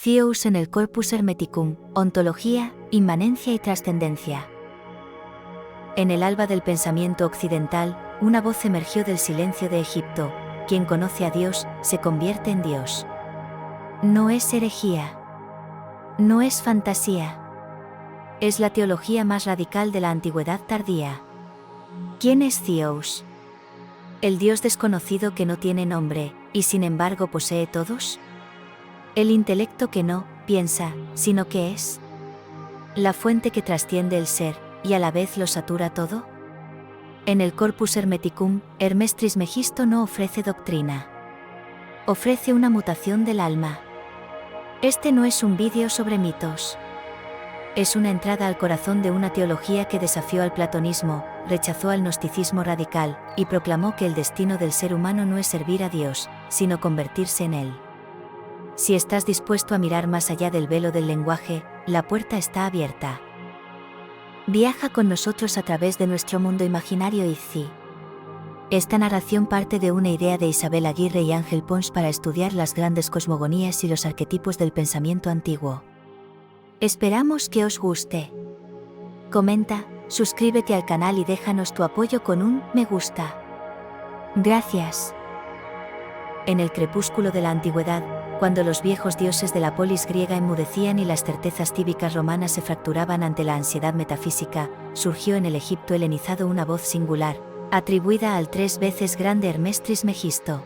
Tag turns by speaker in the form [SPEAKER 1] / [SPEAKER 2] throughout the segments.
[SPEAKER 1] Theos en el Corpus Hermeticum, ontología, inmanencia y trascendencia. En el alba del pensamiento occidental, una voz emergió del silencio de Egipto: quien conoce a Dios, se convierte en Dios. No es herejía. No es fantasía. Es la teología más radical de la antigüedad tardía. ¿Quién es Theos? El Dios desconocido que no tiene nombre, y sin embargo posee todos. El intelecto que no piensa, sino que es. La fuente que trasciende el ser, y a la vez lo satura todo. En el Corpus Hermeticum, Hermes Trismegisto no ofrece doctrina. Ofrece una mutación del alma. Este no es un vídeo sobre mitos. Es una entrada al corazón de una teología que desafió al platonismo, rechazó al gnosticismo radical, y proclamó que el destino del ser humano no es servir a Dios, sino convertirse en Él. Si estás dispuesto a mirar más allá del velo del lenguaje, la puerta está abierta. Viaja con nosotros a través de nuestro mundo imaginario IZI. Esta narración parte de una idea de Isabel Aguirre y Ángel Pons para estudiar las grandes cosmogonías y los arquetipos del pensamiento antiguo. Esperamos que os guste. Comenta, suscríbete al canal y déjanos tu apoyo con un me gusta. Gracias. En el crepúsculo de la antigüedad, cuando los viejos dioses de la polis griega enmudecían y las certezas cívicas romanas se fracturaban ante la ansiedad metafísica, surgió en el Egipto helenizado una voz singular, atribuida al 3 veces grande Hermes Trismegisto.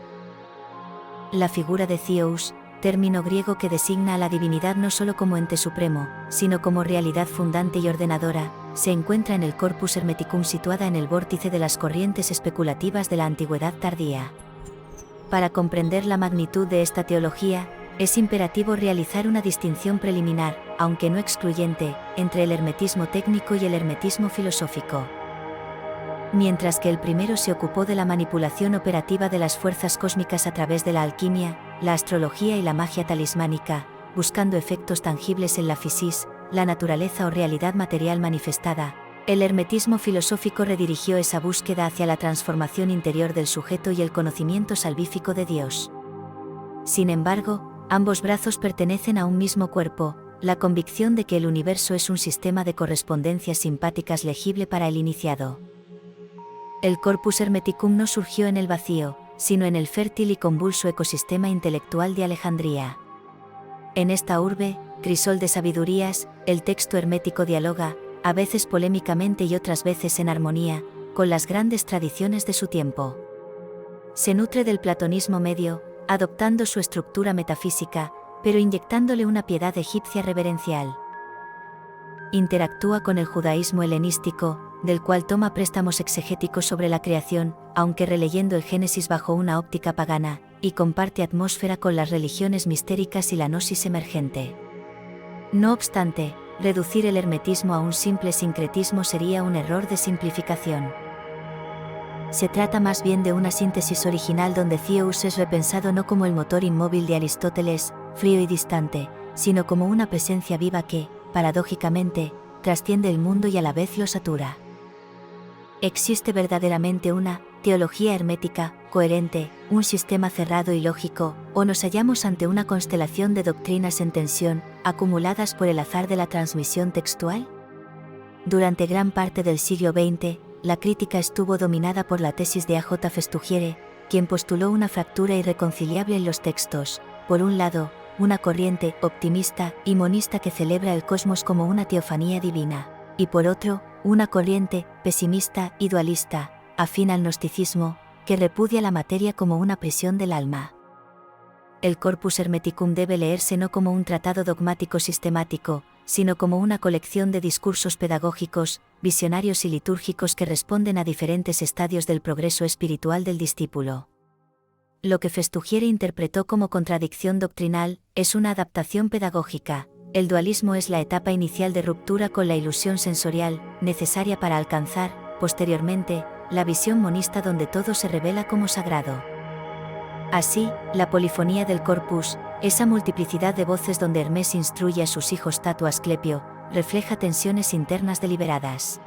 [SPEAKER 1] La figura de Theos, término griego que designa a la divinidad no solo como ente supremo, sino como realidad fundante y ordenadora, se encuentra en el Corpus Hermeticum, situada en el vórtice de las corrientes especulativas de la antigüedad tardía. Para comprender la magnitud de esta teología, es imperativo realizar una distinción preliminar, aunque no excluyente, entre el hermetismo técnico y el hermetismo filosófico. Mientras que el primero se ocupó de la manipulación operativa de las fuerzas cósmicas a través de la alquimia, la astrología y la magia talismánica, buscando efectos tangibles en la physis, la naturaleza o realidad material manifestada, el hermetismo filosófico redirigió esa búsqueda hacia la transformación interior del sujeto y el conocimiento salvífico de Dios. Sin embargo, ambos brazos pertenecen a un mismo cuerpo, la convicción de que el universo es un sistema de correspondencias simpáticas legible para el iniciado. El Corpus Hermeticum no surgió en el vacío, sino en el fértil y convulso ecosistema intelectual de Alejandría. En esta urbe, crisol de sabidurías, el texto hermético dialoga, a veces polémicamente y otras veces en armonía, con las grandes tradiciones de su tiempo. Se nutre del platonismo medio, adoptando su estructura metafísica, pero inyectándole una piedad egipcia reverencial. Interactúa con el judaísmo helenístico, del cual toma préstamos exegéticos sobre la creación, aunque releyendo el Génesis bajo una óptica pagana, y comparte atmósfera con las religiones mistéricas y la gnosis emergente. No obstante, reducir el hermetismo a un simple sincretismo sería un error de simplificación. Se trata más bien de una síntesis original donde Theos es repensado no como el motor inmóvil de Aristóteles, frío y distante, sino como una presencia viva que, paradójicamente, trasciende el mundo y a la vez lo satura. ¿Existe verdaderamente una teología hermética, coherente, un sistema cerrado y lógico, o nos hallamos ante una constelación de doctrinas en tensión, acumuladas por el azar de la transmisión textual? Durante gran parte del siglo XX, la crítica estuvo dominada por la tesis de A.J. Festugiere, quien postuló una fractura irreconciliable en los textos: por un lado, una corriente optimista y monista que celebra el cosmos como una teofanía divina, y por otro, una corriente pesimista y dualista, afín al gnosticismo, que repudia la materia como una prisión del alma. El Corpus Hermeticum debe leerse no como un tratado dogmático sistemático, sino como una colección de discursos pedagógicos, visionarios y litúrgicos que responden a diferentes estadios del progreso espiritual del discípulo. Lo que Festugiere interpretó como contradicción doctrinal es una adaptación pedagógica. El dualismo es la etapa inicial de ruptura con la ilusión sensorial, necesaria para alcanzar, posteriormente, la visión monista donde todo se revela como sagrado. Así, la polifonía del corpus, esa multiplicidad de voces donde Hermes instruye a sus hijos Tatu Asclepio, refleja tensiones internas deliberadas.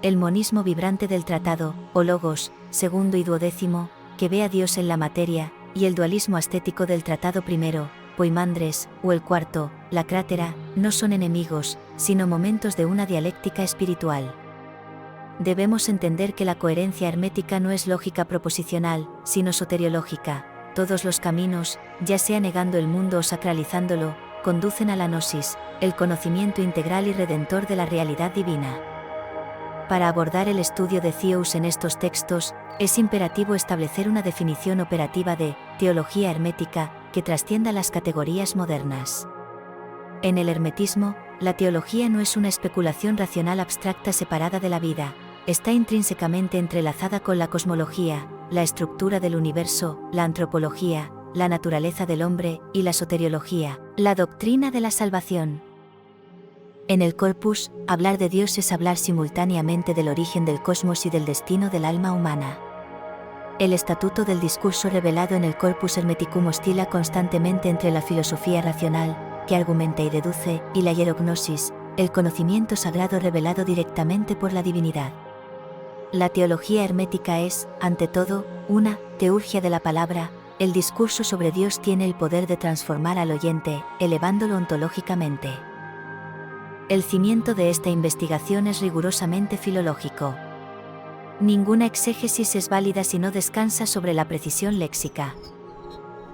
[SPEAKER 1] El monismo vibrante del tratado, o logos, segundo y duodécimo, que ve a Dios en la materia, y el dualismo ascético del tratado primero, Poimandres, o el cuarto, la crátera, no son enemigos, sino momentos de una dialéctica espiritual. Debemos entender que la coherencia hermética no es lógica proposicional, sino soteriológica. Todos los caminos, ya sea negando el mundo o sacralizándolo, conducen a la gnosis, el conocimiento integral y redentor de la realidad divina. Para abordar el estudio de Thieus en estos textos, es imperativo establecer una definición operativa de teología hermética que trascienda las categorías modernas. En el hermetismo, la teología no es una especulación racional abstracta separada de la vida, está intrínsecamente entrelazada con la cosmología, la estructura del universo, la antropología, la naturaleza del hombre y la soteriología, la doctrina de la salvación. En el corpus, hablar de Dios es hablar simultáneamente del origen del cosmos y del destino del alma humana. El estatuto del discurso revelado en el Corpus Hermeticum oscila constantemente entre la filosofía racional, que argumenta y deduce, y la hierognosis, el conocimiento sagrado revelado directamente por la divinidad. La teología hermética es, ante todo, una teurgia de la palabra. El discurso sobre Dios tiene el poder de transformar al oyente, elevándolo ontológicamente. El cimiento de esta investigación es rigurosamente filológico. Ninguna exégesis es válida si no descansa sobre la precisión léxica.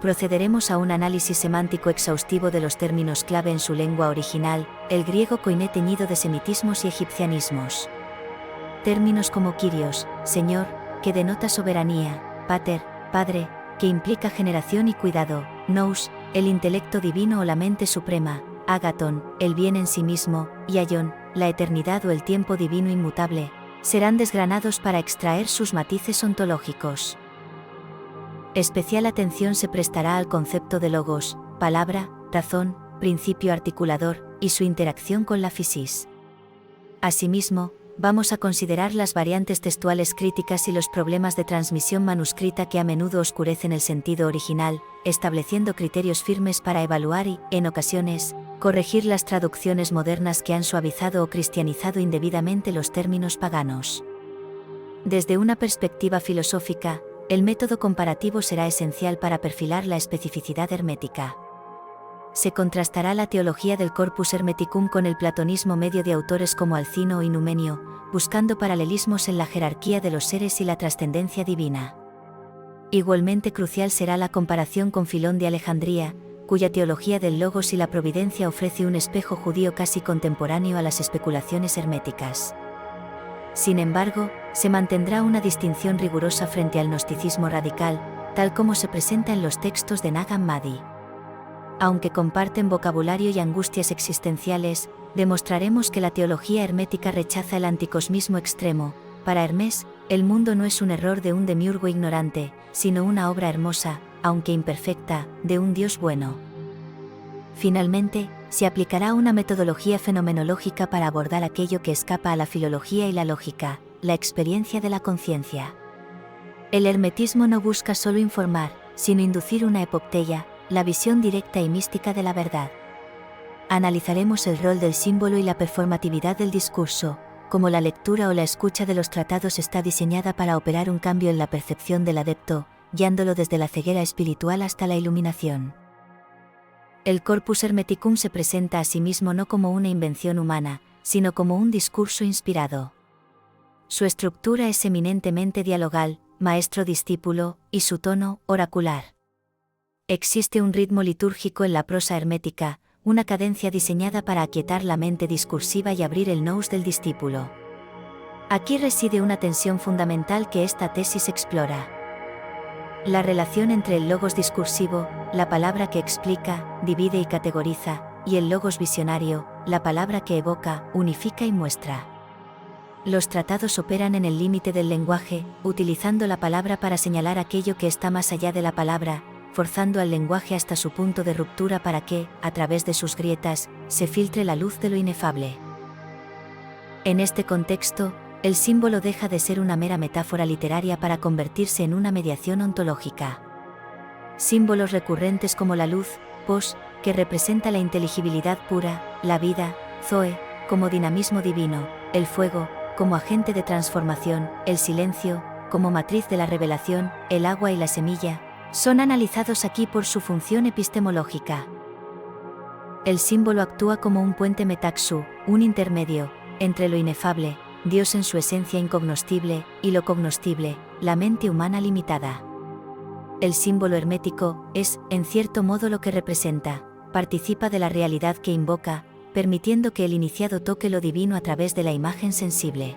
[SPEAKER 1] Procederemos a un análisis semántico exhaustivo de los términos clave en su lengua original, el griego koiné teñido de semitismos y egipcianismos. Términos como kyrios, Señor, que denota soberanía, pater, Padre, que implica generación y cuidado, nous, el intelecto divino o la mente suprema, ágaton, el bien en sí mismo, y aion, la eternidad o el tiempo divino inmutable, serán desgranados para extraer sus matices ontológicos. Especial atención se prestará al concepto de logos, palabra, razón, principio articulador, y su interacción con la fisis. Asimismo, vamos a considerar las variantes textuales críticas y los problemas de transmisión manuscrita que a menudo oscurecen el sentido original, estableciendo criterios firmes para evaluar y, en ocasiones, corregir las traducciones modernas que han suavizado o cristianizado indebidamente los términos paganos. Desde una perspectiva filosófica, el método comparativo será esencial para perfilar la especificidad hermética. Se contrastará la teología del Corpus Hermeticum con el platonismo medio de autores como Alcino o Inumenio, buscando paralelismos en la jerarquía de los seres y la trascendencia divina. Igualmente crucial será la comparación con Filón de Alejandría, cuya teología del logos y la providencia ofrece un espejo judío casi contemporáneo a las especulaciones herméticas. Sin embargo, se mantendrá una distinción rigurosa frente al gnosticismo radical, tal como se presenta en los textos de Nag Hammadi. Aunque comparten vocabulario y angustias existenciales, demostraremos que la teología hermética rechaza el anticosmismo extremo. Para Hermés, el mundo no es un error de un demiurgo ignorante, sino una obra hermosa, aunque imperfecta, de un Dios bueno. Finalmente, se aplicará una metodología fenomenológica para abordar aquello que escapa a la filología y la lógica, la experiencia de la conciencia. El hermetismo no busca solo informar, sino inducir una epopteia, la visión directa y mística de la verdad. Analizaremos el rol del símbolo y la performatividad del discurso, como la lectura o la escucha de los tratados está diseñada para operar un cambio en la percepción del adepto, guiándolo desde la ceguera espiritual hasta la iluminación. El Corpus Hermeticum se presenta a sí mismo no como una invención humana, sino como un discurso inspirado. Su estructura es eminentemente dialogal, maestro-discípulo, y su tono, oracular. Existe un ritmo litúrgico en la prosa hermética, una cadencia diseñada para aquietar la mente discursiva y abrir el nous del discípulo. Aquí reside una tensión fundamental que esta tesis explora. La relación entre el logos discursivo, la palabra que explica, divide y categoriza, y el logos visionario, la palabra que evoca, unifica y muestra. Los tratados operan en el límite del lenguaje, utilizando la palabra para señalar aquello que está más allá de la palabra, forzando al lenguaje hasta su punto de ruptura para que, a través de sus grietas, se filtre la luz de lo inefable. En este contexto, el símbolo deja de ser una mera metáfora literaria para convertirse en una mediación ontológica. Símbolos recurrentes como la luz, pos, que representa la inteligibilidad pura, la vida, zoe, como dinamismo divino, el fuego, como agente de transformación, el silencio, como matriz de la revelación, el agua y la semilla, Son analizados aquí por su función epistemológica. El símbolo actúa como un puente metaxu, un intermedio, entre lo inefable, Dios en su esencia incognoscible, y lo cognoscible, la mente humana limitada. El símbolo hermético es, en cierto modo, lo que representa, participa de la realidad que invoca, permitiendo que el iniciado toque lo divino a través de la imagen sensible.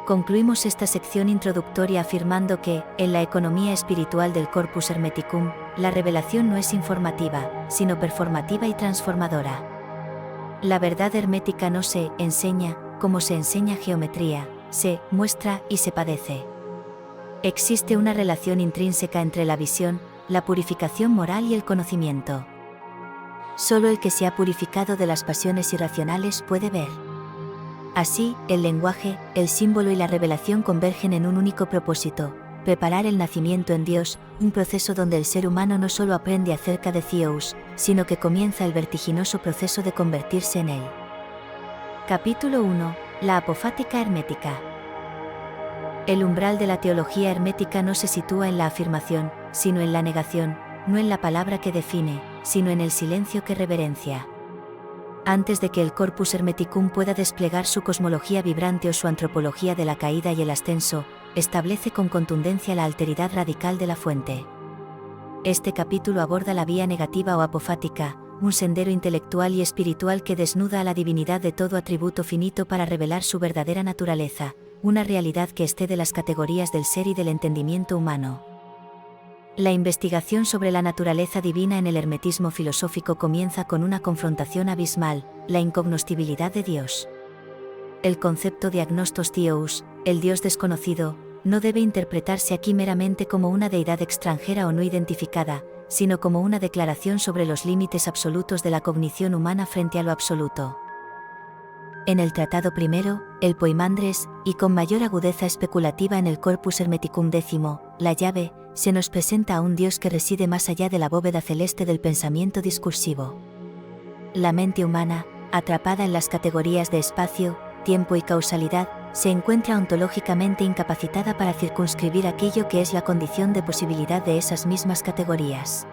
[SPEAKER 1] Concluimos esta sección introductoria afirmando que, en la economía espiritual del Corpus Hermeticum, la revelación no es informativa, sino performativa y transformadora. La verdad hermética no se enseña, como se enseña geometría, se muestra y se padece. Existe una relación intrínseca entre la visión, la purificación moral y el conocimiento. Solo el que se ha purificado de las pasiones irracionales puede ver. Así, el lenguaje, el símbolo y la revelación convergen en un único propósito: preparar el nacimiento en Dios, un proceso donde el ser humano no solo aprende acerca de Theos, sino que comienza el vertiginoso proceso de convertirse en él. Capítulo 1. La apofática hermética. El umbral de la teología hermética no se sitúa en la afirmación, sino en la negación, no en la palabra que define, sino en el silencio que reverencia. Antes de que el Corpus Hermeticum pueda desplegar su cosmología vibrante o su antropología de la caída y el ascenso, establece con contundencia la alteridad radical de la fuente. Este capítulo aborda la vía negativa o apofática, un sendero intelectual y espiritual que desnuda a la divinidad de todo atributo finito para revelar su verdadera naturaleza, una realidad que excede las categorías del ser y del entendimiento humano. La investigación sobre la naturaleza divina en el hermetismo filosófico comienza con una confrontación abismal: la incognoscibilidad de Dios. El concepto de agnostos theos, el Dios desconocido, no debe interpretarse aquí meramente como una deidad extranjera o no identificada, sino como una declaración sobre los límites absolutos de la cognición humana frente a lo absoluto. En el tratado primero, el Poimandres, y con mayor agudeza especulativa en el Corpus Hermeticum X, la llave, se nos presenta a un Dios que reside más allá de la bóveda celeste del pensamiento discursivo. La mente humana, atrapada en las categorías de espacio, tiempo y causalidad, se encuentra ontológicamente incapacitada para circunscribir aquello que es la condición de posibilidad de esas mismas categorías.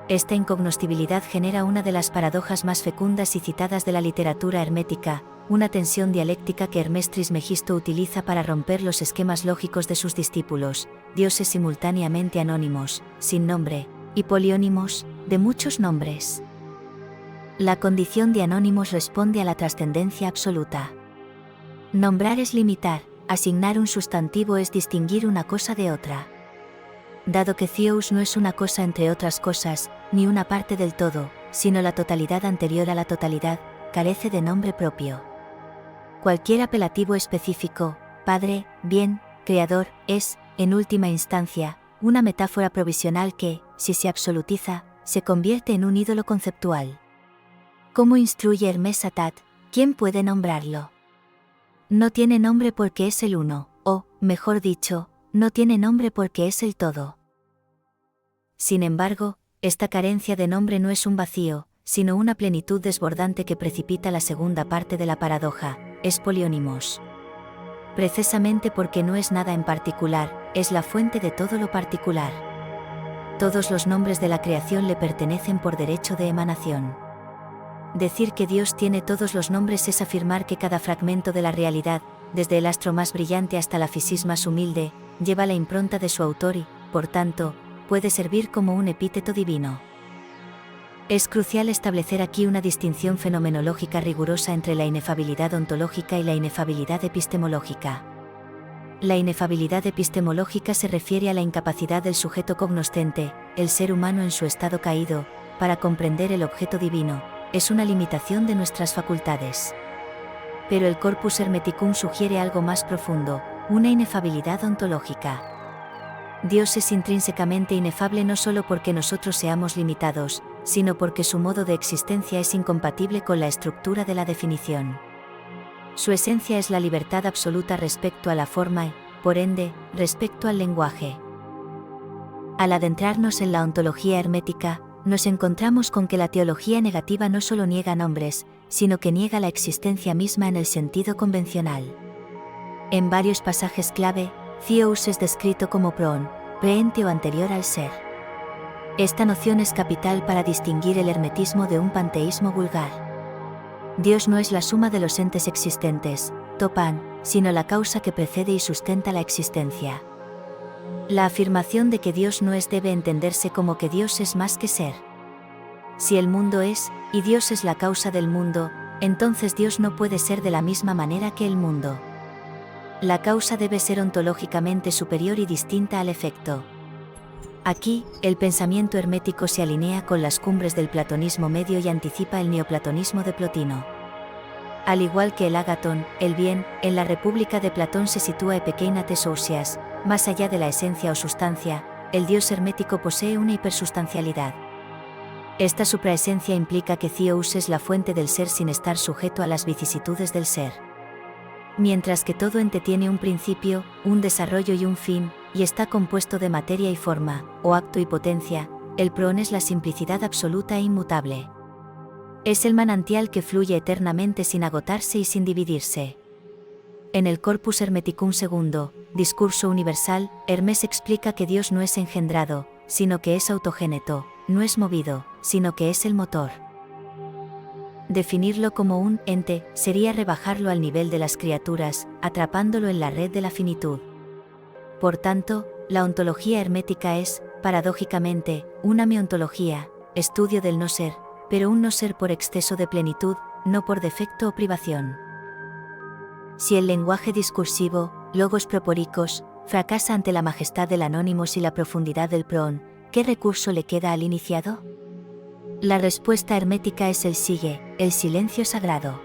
[SPEAKER 1] Esta incognoscibilidad genera una de las paradojas más fecundas y citadas de la literatura hermética, una tensión dialéctica que Hermés Trismegisto utiliza para romper los esquemas lógicos de sus discípulos, dioses simultáneamente anónimos, sin nombre, y poliónimos, de muchos nombres. La condición de anónimos responde a la trascendencia absoluta. Nombrar es limitar, asignar un sustantivo es distinguir una cosa de otra. Dado que Theos no es una cosa entre otras cosas, ni una parte del todo, sino la totalidad anterior a la totalidad, carece de nombre propio. Cualquier apelativo específico, padre, bien, creador, es, en última instancia, una metáfora provisional que, si se absolutiza, se convierte en un ídolo conceptual. ¿Cómo instruye Hermés a Tat? ¿Quién puede nombrarlo? No tiene nombre porque es el uno, o, mejor dicho, no tiene nombre porque es el todo. Sin embargo, esta carencia de nombre no es un vacío, sino una plenitud desbordante que precipita la segunda parte de la paradoja: es poliónimos. Precisamente porque no es nada en particular, es la fuente de todo lo particular. Todos los nombres de la creación le pertenecen por derecho de emanación. Decir que Dios tiene todos los nombres es afirmar que cada fragmento de la realidad, desde el astro más brillante hasta la fisis más humilde, lleva la impronta de su autor y, por tanto, puede servir como un epíteto divino. Es crucial establecer aquí una distinción fenomenológica rigurosa entre la inefabilidad ontológica y la inefabilidad epistemológica. La inefabilidad epistemológica se refiere a la incapacidad del sujeto cognoscente, el ser humano en su estado caído, para comprender el objeto divino. Es una limitación de nuestras facultades. Pero el Corpus Hermeticum sugiere algo más profundo: una inefabilidad ontológica. Dios es intrínsecamente inefable no solo porque nosotros seamos limitados, sino porque su modo de existencia es incompatible con la estructura de la definición. Su esencia es la libertad absoluta respecto a la forma y, por ende, respecto al lenguaje. Al adentrarnos en la ontología hermética, nos encontramos con que la teología negativa no solo niega nombres, sino que niega la existencia misma en el sentido convencional. En varios pasajes clave, Theos es descrito como proon, preente o anterior al ser. Esta noción es capital para distinguir el hermetismo de un panteísmo vulgar. Dios no es la suma de los entes existentes, topan, sino la causa que precede y sustenta la existencia. La afirmación de que Dios no es debe entenderse como que Dios es más que ser. Si el mundo es, y Dios es la causa del mundo, entonces Dios no puede ser de la misma manera que el mundo. La causa debe ser ontológicamente superior y distinta al efecto. Aquí, el pensamiento hermético se alinea con las cumbres del platonismo medio y anticipa el neoplatonismo de Plotino. Al igual que el ágaton, el bien, en la República de Platón se sitúa epekeina tesousias, más allá de la esencia o sustancia, el Dios hermético posee una hipersustancialidad. Esta supraesencia implica que Theos es la fuente del ser sin estar sujeto a las vicisitudes del ser. Mientras que todo ente tiene un principio, un desarrollo y un fin, y está compuesto de materia y forma, o acto y potencia, el proon es la simplicidad absoluta e inmutable. Es el manantial que fluye eternamente sin agotarse y sin dividirse. En el Corpus Hermeticum II, Discurso Universal, Hermes explica que Dios no es engendrado, sino que es autogéneto, no es movido, sino que es el motor. Definirlo como un ente sería rebajarlo al nivel de las criaturas, atrapándolo en la red de la finitud. Por tanto, la ontología hermética es, paradójicamente, una meontología, estudio del no ser, pero un no ser por exceso de plenitud, no por defecto o privación. Si el lenguaje discursivo, logos proporicos, fracasa ante la majestad del anónimos y la profundidad del proon, ¿qué recurso le queda al iniciado? La respuesta hermética es el sigue, el silencio sagrado.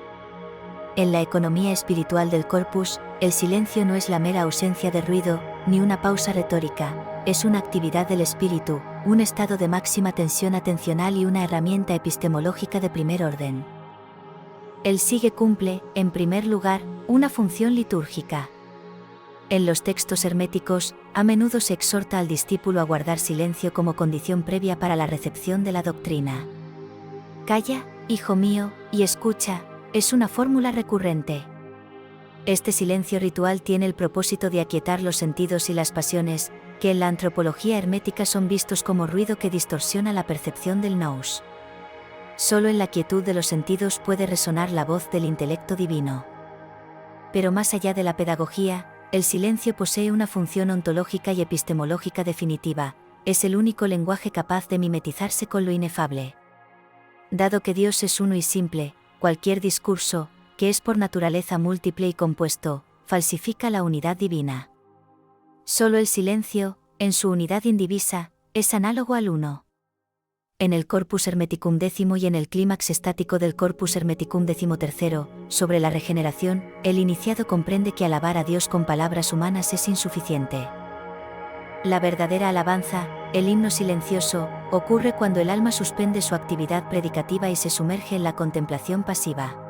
[SPEAKER 1] En la economía espiritual del corpus, el silencio no es la mera ausencia de ruido, ni una pausa retórica, es una actividad del espíritu, un estado de máxima tensión atencional y una herramienta epistemológica de primer orden. El sigue cumple, en primer lugar, una función litúrgica. En los textos herméticos, a menudo se exhorta al discípulo a guardar silencio como condición previa para la recepción de la doctrina. Calla, hijo mío, y escucha, es una fórmula recurrente. Este silencio ritual tiene el propósito de aquietar los sentidos y las pasiones, que en la antropología hermética son vistos como ruido que distorsiona la percepción del nous. Solo en la quietud de los sentidos puede resonar la voz del intelecto divino. Pero más allá de la pedagogía, el silencio posee una función ontológica y epistemológica definitiva, es el único lenguaje capaz de mimetizarse con lo inefable. Dado que Dios es uno y simple, cualquier discurso, que es por naturaleza múltiple y compuesto, falsifica la unidad divina. Solo el silencio, en su unidad indivisa, es análogo al uno. En el Corpus Hermeticum X y en el clímax estático del Corpus Hermeticum XIII, sobre la regeneración, el iniciado comprende que alabar a Dios con palabras humanas es insuficiente. La verdadera alabanza, el himno silencioso, ocurre cuando el alma suspende su actividad predicativa y se sumerge en la contemplación pasiva.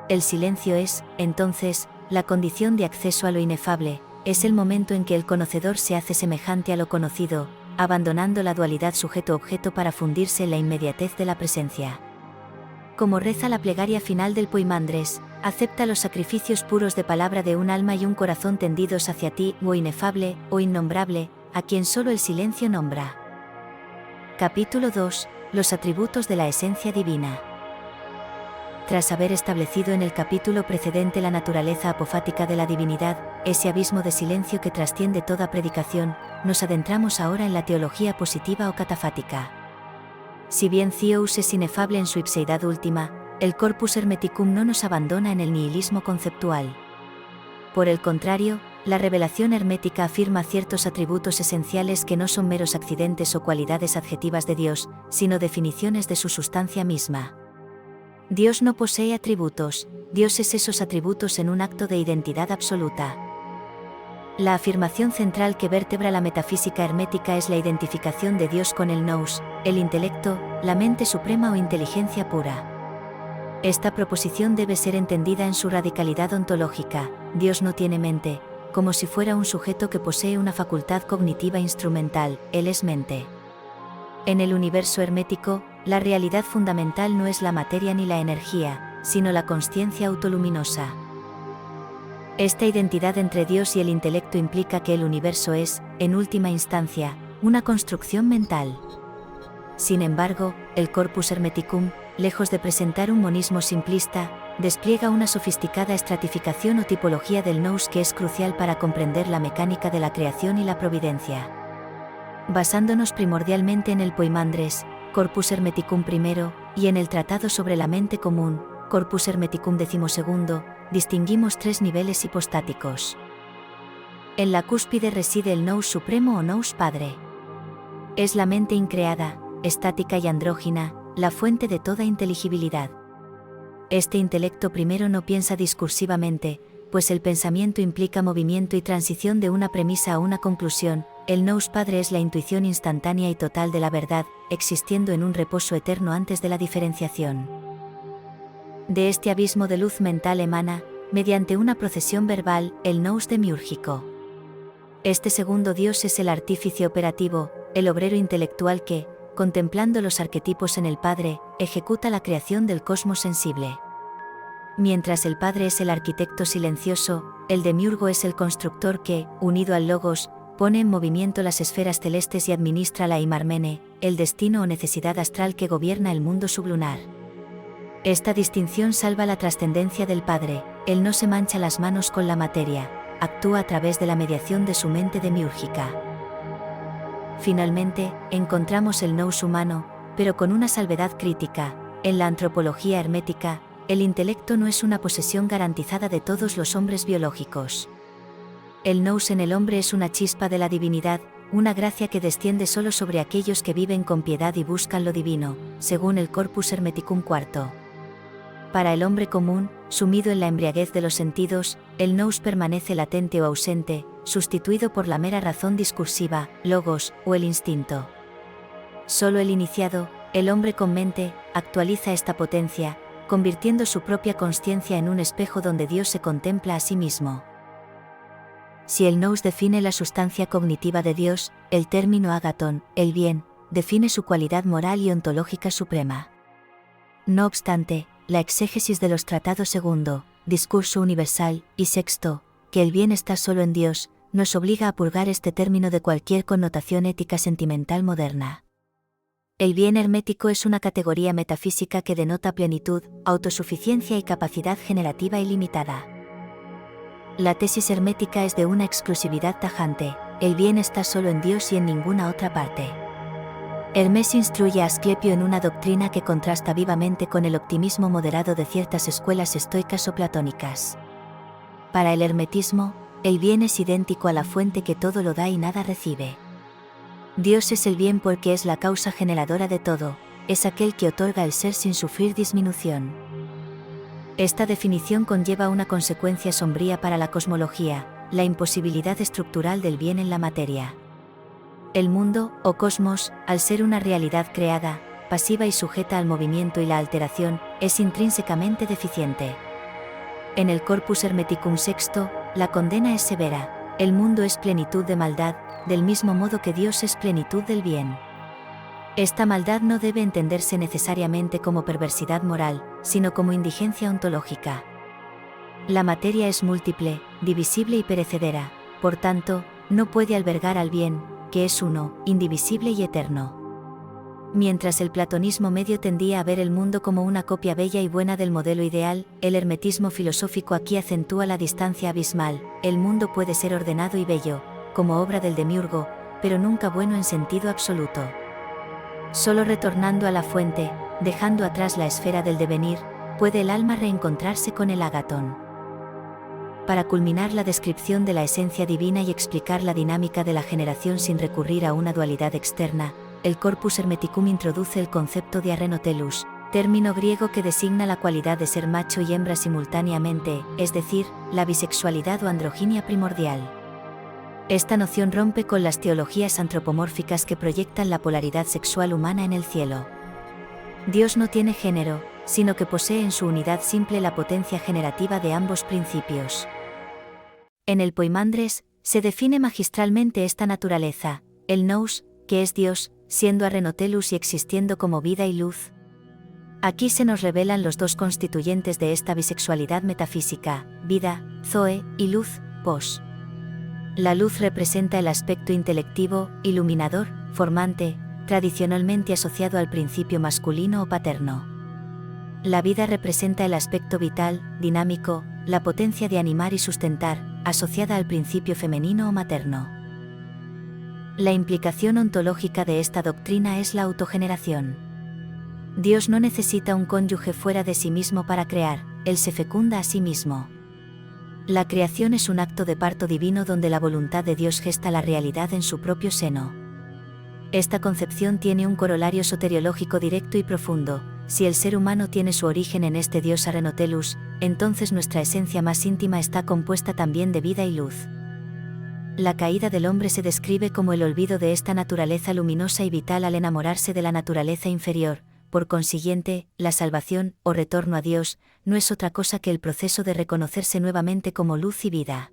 [SPEAKER 1] El silencio es, entonces, la condición de acceso a lo inefable, es el momento en que el conocedor se hace semejante a lo conocido, abandonando la dualidad sujeto-objeto para fundirse en la inmediatez de la presencia. Como reza la plegaria final del Poimandres, acepta los sacrificios puros de palabra de un alma y un corazón tendidos hacia ti, o inefable, o innombrable, a quien solo el silencio nombra. Capítulo 2. Los atributos de la esencia divina. Tras haber establecido en el capítulo precedente la naturaleza apofática de la divinidad, ese abismo de silencio que trasciende toda predicación, nos adentramos ahora en la teología positiva o catafática. Si bien Theos es inefable en su ipseidad última, el Corpus Hermeticum no nos abandona en el nihilismo conceptual. Por el contrario, la revelación hermética afirma ciertos atributos esenciales que no son meros accidentes o cualidades adjetivas de Dios, sino definiciones de su sustancia misma. Dios no posee atributos, Dios es esos atributos en un acto de identidad absoluta. La afirmación central que vertebra la metafísica hermética es la identificación de Dios con el nous, el intelecto, la mente suprema o inteligencia pura. Esta proposición debe ser entendida en su radicalidad ontológica. Dios no tiene mente, como si fuera un sujeto que posee una facultad cognitiva instrumental, Él es mente. En el universo hermético, la realidad fundamental no es la materia ni la energía, sino la consciencia autoluminosa. Esta identidad entre Dios y el intelecto implica que el universo es, en última instancia, una construcción mental. Sin embargo, el Corpus Hermeticum, lejos de presentar un monismo simplista, despliega una sofisticada estratificación o tipología del nous que es crucial para comprender la mecánica de la creación y la providencia. Basándonos primordialmente en el Poimandres, Corpus Hermeticum I, y en el Tratado sobre la Mente Común, Corpus Hermeticum XII, distinguimos tres niveles hipostáticos. En la cúspide reside el nous supremo o nous padre. Es la mente increada, estática y andrógina, la fuente de toda inteligibilidad. Este intelecto primero no piensa discursivamente, pues el pensamiento implica movimiento y transición de una premisa a una conclusión. El nous padre es la intuición instantánea y total de la verdad, existiendo en un reposo eterno antes de la diferenciación. De este abismo de luz mental emana, mediante una procesión verbal, el nous demiúrgico. Este segundo Dios es el artífice operativo, el obrero intelectual que, contemplando los arquetipos en el Padre, ejecuta la creación del cosmos sensible. Mientras el Padre es el arquitecto silencioso, el demiurgo es el constructor que, unido al Logos, pone en movimiento las esferas celestes y administra la Imarmene, el destino o necesidad astral que gobierna el mundo sublunar. Esta distinción salva la trascendencia del Padre, él no se mancha las manos con la materia, actúa a través de la mediación de su mente demiúrgica. Finalmente, encontramos el nous humano, pero con una salvedad crítica. En la antropología hermética, el intelecto no es una posesión garantizada de todos los hombres biológicos. El nous en el hombre es una chispa de la divinidad, una gracia que desciende solo sobre aquellos que viven con piedad y buscan lo divino, según el Corpus Hermeticum IV. Para el hombre común, sumido en la embriaguez de los sentidos, el nous permanece latente o ausente, sustituido por la mera razón discursiva, logos, o el instinto. Solo el iniciado, el hombre con mente, actualiza esta potencia, convirtiendo su propia consciencia en un espejo donde Dios se contempla a sí mismo. Si el nous define la sustancia cognitiva de Dios, el término ágaton, el bien, define su cualidad moral y ontológica suprema. No obstante, la exégesis de los tratados segundo, Discurso Universal, y sexto, que el bien está solo en Dios, nos obliga a purgar este término de cualquier connotación ética sentimental moderna. El bien hermético es una categoría metafísica que denota plenitud, autosuficiencia y capacidad generativa ilimitada. La tesis hermética es de una exclusividad tajante, el bien está solo en Dios y en ninguna otra parte. Hermes instruye a Asclepio en una doctrina que contrasta vivamente con el optimismo moderado de ciertas escuelas estoicas o platónicas. Para el hermetismo, el bien es idéntico a la fuente que todo lo da y nada recibe. Dios es el bien porque es la causa generadora de todo, es aquel que otorga el ser sin sufrir disminución. Esta definición conlleva una consecuencia sombría para la cosmología, la imposibilidad estructural del bien en la materia. El mundo, o cosmos, al ser una realidad creada, pasiva y sujeta al movimiento y la alteración, es intrínsecamente deficiente. En el Corpus Hermeticum VI, la condena es severa, el mundo es plenitud de maldad, del mismo modo que Dios es plenitud del bien. Esta maldad no debe entenderse necesariamente como perversidad moral, sino como indigencia ontológica. La materia es múltiple, divisible y perecedera, por tanto, no puede albergar al bien, que es uno, indivisible y eterno. Mientras el platonismo medio tendía a ver el mundo como una copia bella y buena del modelo ideal, el hermetismo filosófico aquí acentúa la distancia abismal. El mundo puede ser ordenado y bello, como obra del demiurgo, pero nunca bueno en sentido absoluto. Solo retornando a la fuente, dejando atrás la esfera del devenir, puede el alma reencontrarse con el ágaton. Para culminar la descripción de la esencia divina y explicar la dinámica de la generación sin recurrir a una dualidad externa, el Corpus Hermeticum introduce el concepto de arrenotelus, término griego que designa la cualidad de ser macho y hembra simultáneamente, es decir, la bisexualidad o androginia primordial. Esta noción rompe con las teologías antropomórficas que proyectan la polaridad sexual humana en el cielo. Dios no tiene género, sino que posee en su unidad simple la potencia generativa de ambos principios. En el Poimandres, se define magistralmente esta naturaleza, el nous, que es Dios, siendo arrenotelus y existiendo como vida y luz. Aquí se nos revelan los dos constituyentes de esta bisexualidad metafísica, vida, zoe, y luz, pos. La luz representa el aspecto intelectivo, iluminador, formante, tradicionalmente asociado al principio masculino o paterno. La vida representa el aspecto vital, dinámico, la potencia de animar y sustentar, asociada al principio femenino o materno. La implicación ontológica de esta doctrina es la autogeneración. Dios no necesita un cónyuge fuera de sí mismo para crear, Él se fecunda a sí mismo. La creación es un acto de parto divino donde la voluntad de Dios gesta la realidad en su propio seno. Esta concepción tiene un corolario soteriológico directo y profundo. Si el ser humano tiene su origen en este Dios Arenotelus, entonces nuestra esencia más íntima está compuesta también de vida y luz. La caída del hombre se describe como el olvido de esta naturaleza luminosa y vital al enamorarse de la naturaleza inferior. Por consiguiente, la salvación, o retorno a Dios, no es otra cosa que el proceso de reconocerse nuevamente como luz y vida.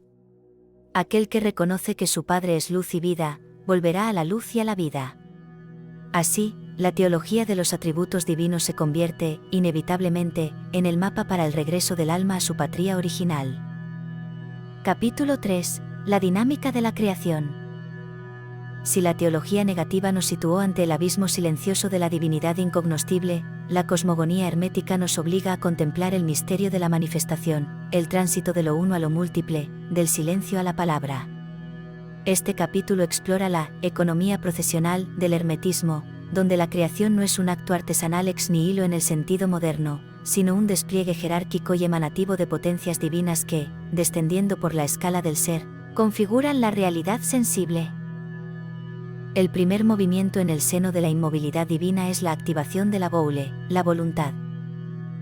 [SPEAKER 1] Aquel que reconoce que su Padre es luz y vida, volverá a la luz y a la vida. Así, la teología de los atributos divinos se convierte, inevitablemente, en el mapa para el regreso del alma a su patria original. Capítulo 3. La dinámica de la creación. Si la teología negativa nos situó ante el abismo silencioso de la divinidad incognoscible, la cosmogonía hermética nos obliga a contemplar el misterio de la manifestación, el tránsito de lo uno a lo múltiple, del silencio a la palabra. Este capítulo explora la economía procesional del hermetismo, donde la creación no es un acto artesanal ex nihilo en el sentido moderno, sino un despliegue jerárquico y emanativo de potencias divinas que, descendiendo por la escala del ser, configuran la realidad sensible. El primer movimiento en el seno de la inmovilidad divina es la activación de la boule, la voluntad.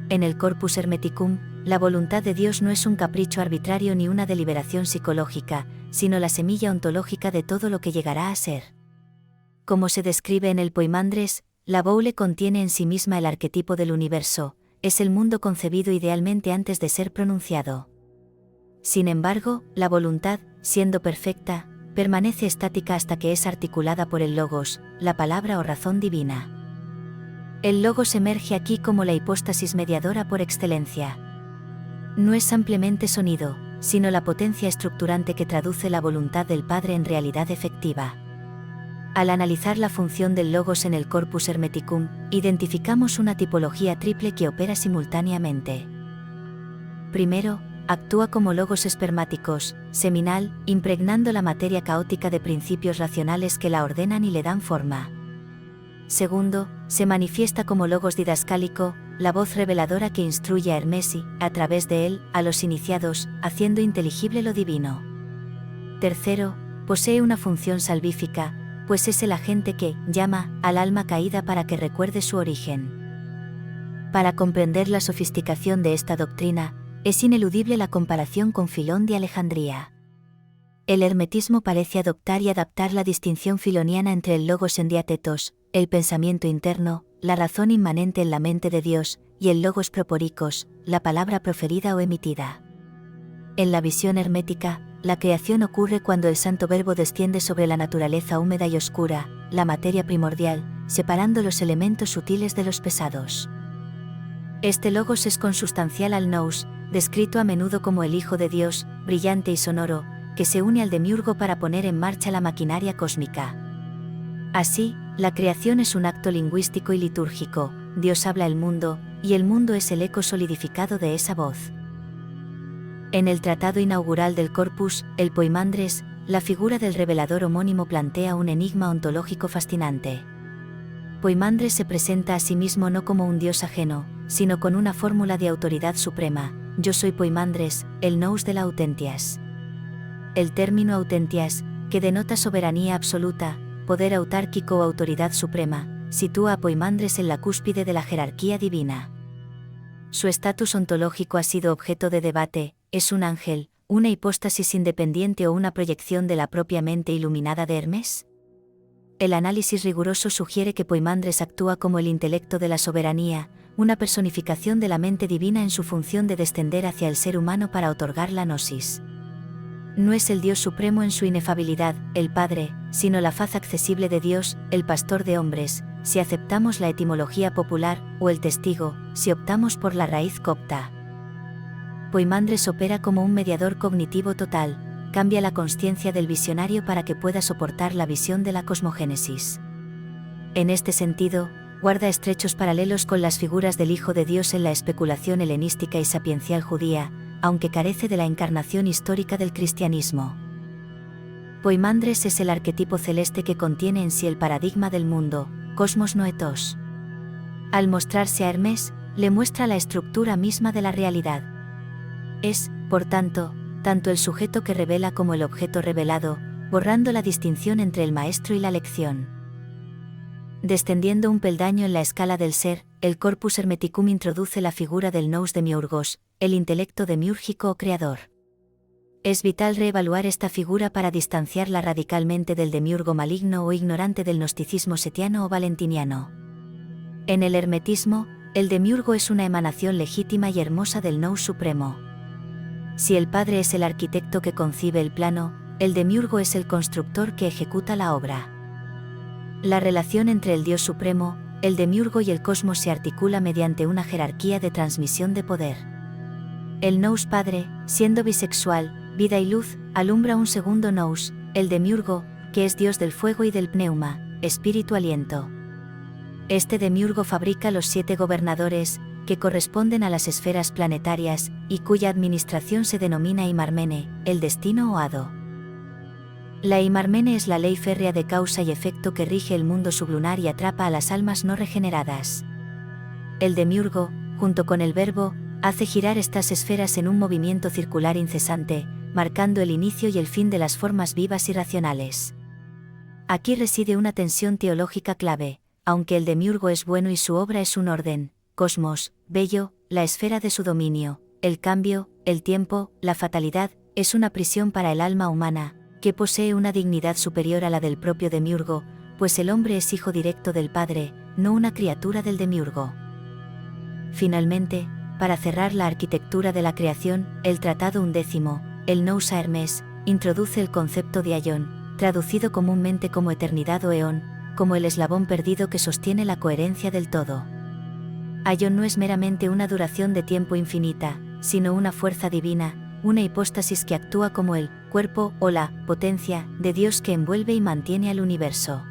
[SPEAKER 1] En el Corpus Hermeticum, la voluntad de Dios no es un capricho arbitrario ni una deliberación psicológica, sino la semilla ontológica de todo lo que llegará a ser. Como se describe en el Poimandres, la boule contiene en sí misma el arquetipo del universo, es el mundo concebido idealmente antes de ser pronunciado. Sin embargo, la voluntad, siendo perfecta, permanece estática hasta que es articulada por el Logos, la palabra o razón divina. El Logos emerge aquí como la hipóstasis mediadora por excelencia. No es ampliamente sonido, sino la potencia estructurante que traduce la voluntad del Padre en realidad efectiva. Al analizar la función del Logos en el Corpus Hermeticum, identificamos una tipología triple que opera simultáneamente. Primero, actúa como logos espermáticos, seminal, impregnando la materia caótica de principios racionales que la ordenan y le dan forma. Segundo, se manifiesta como logos didascálico, la voz reveladora que instruye a Hermesi, a través de él, a los iniciados, haciendo inteligible lo divino. Tercero, posee una función salvífica, pues es el agente que llama al alma caída para que recuerde su origen. Para comprender la sofisticación de esta doctrina, es ineludible la comparación con Filón de Alejandría. El hermetismo parece adoptar y adaptar la distinción filoniana entre el logos en diatetos, el pensamiento interno, la razón inmanente en la mente de Dios, y el logos proporicos, la palabra proferida o emitida. En la visión hermética, la creación ocurre cuando el Santo Verbo desciende sobre la naturaleza húmeda y oscura, la materia primordial, separando los elementos sutiles de los pesados. Este logos es consustancial al nous, descrito a menudo como el Hijo de Dios, brillante y sonoro, que se une al demiurgo para poner en marcha la maquinaria cósmica. Así, la creación es un acto lingüístico y litúrgico, Dios habla al mundo, y el mundo es el eco solidificado de esa voz. En el tratado inaugural del Corpus, el Poimandres, la figura del revelador homónimo plantea un enigma ontológico fascinante. Poimandres se presenta a sí mismo no como un Dios ajeno, sino con una fórmula de autoridad suprema: yo soy Poimandres, el nous de la autentias. El término autentias, que denota soberanía absoluta, poder autárquico o autoridad suprema, sitúa a Poimandres en la cúspide de la jerarquía divina. Su estatus ontológico ha sido objeto de debate: ¿es un ángel, una hipóstasis independiente o una proyección de la propia mente iluminada de Hermes? El análisis riguroso sugiere que Poimandres actúa como el intelecto de la soberanía, una personificación de la mente divina en su función de descender hacia el ser humano para otorgar la gnosis. No es el Dios supremo en su inefabilidad, el Padre, sino la faz accesible de Dios, el pastor de hombres, si aceptamos la etimología popular, o el testigo, si optamos por la raíz copta. Poimandres opera como un mediador cognitivo total, cambia la consciencia del visionario para que pueda soportar la visión de la cosmogénesis. En este sentido, guarda estrechos paralelos con las figuras del Hijo de Dios en la especulación helenística y sapiencial judía, aunque carece de la encarnación histórica del cristianismo. Poimandres es el arquetipo celeste que contiene en sí el paradigma del mundo, cosmos noetos. Al mostrarse a Hermes, le muestra la estructura misma de la realidad. Es, por tanto el sujeto que revela como el objeto revelado, borrando la distinción entre el maestro y la lección. Descendiendo un peldaño en la escala del ser, el Corpus Hermeticum introduce la figura del nous demiurgos, el intelecto demiúrgico o creador. Es vital reevaluar esta figura para distanciarla radicalmente del demiurgo maligno o ignorante del gnosticismo setiano o valentiniano. En el hermetismo, el demiurgo es una emanación legítima y hermosa del nous supremo. Si el Padre es el arquitecto que concibe el plano, el demiurgo es el constructor que ejecuta la obra. La relación entre el Dios Supremo, el demiurgo y el cosmos se articula mediante una jerarquía de transmisión de poder. El nous Padre, siendo bisexual, vida y luz, alumbra un segundo nous, el demiurgo, que es Dios del fuego y del pneuma, espíritu aliento. Este demiurgo fabrica los 7 gobernadores, que corresponden a las esferas planetarias, y cuya administración se denomina Imarmene, el destino o hado. La Imarmene es la ley férrea de causa y efecto que rige el mundo sublunar y atrapa a las almas no regeneradas. El demiurgo, junto con el verbo, hace girar estas esferas en un movimiento circular incesante, marcando el inicio y el fin de las formas vivas y racionales. Aquí reside una tensión teológica clave, aunque el demiurgo es bueno y su obra es un orden, cosmos, bello, la esfera de su dominio, el cambio, el tiempo, la fatalidad, es una prisión para el alma humana, que posee una dignidad superior a la del propio demiurgo, pues el hombre es hijo directo del Padre, no una criatura del demiurgo. Finalmente, para cerrar la arquitectura de la creación, el Tratado 11, el Nous a Hermes, introduce el concepto de aion, traducido comúnmente como eternidad o eón, como el eslabón perdido que sostiene la coherencia del todo. Aion no es meramente una duración de tiempo infinita, sino una fuerza divina, una hipóstasis que actúa como el cuerpo o la potencia de Dios que envuelve y mantiene al universo.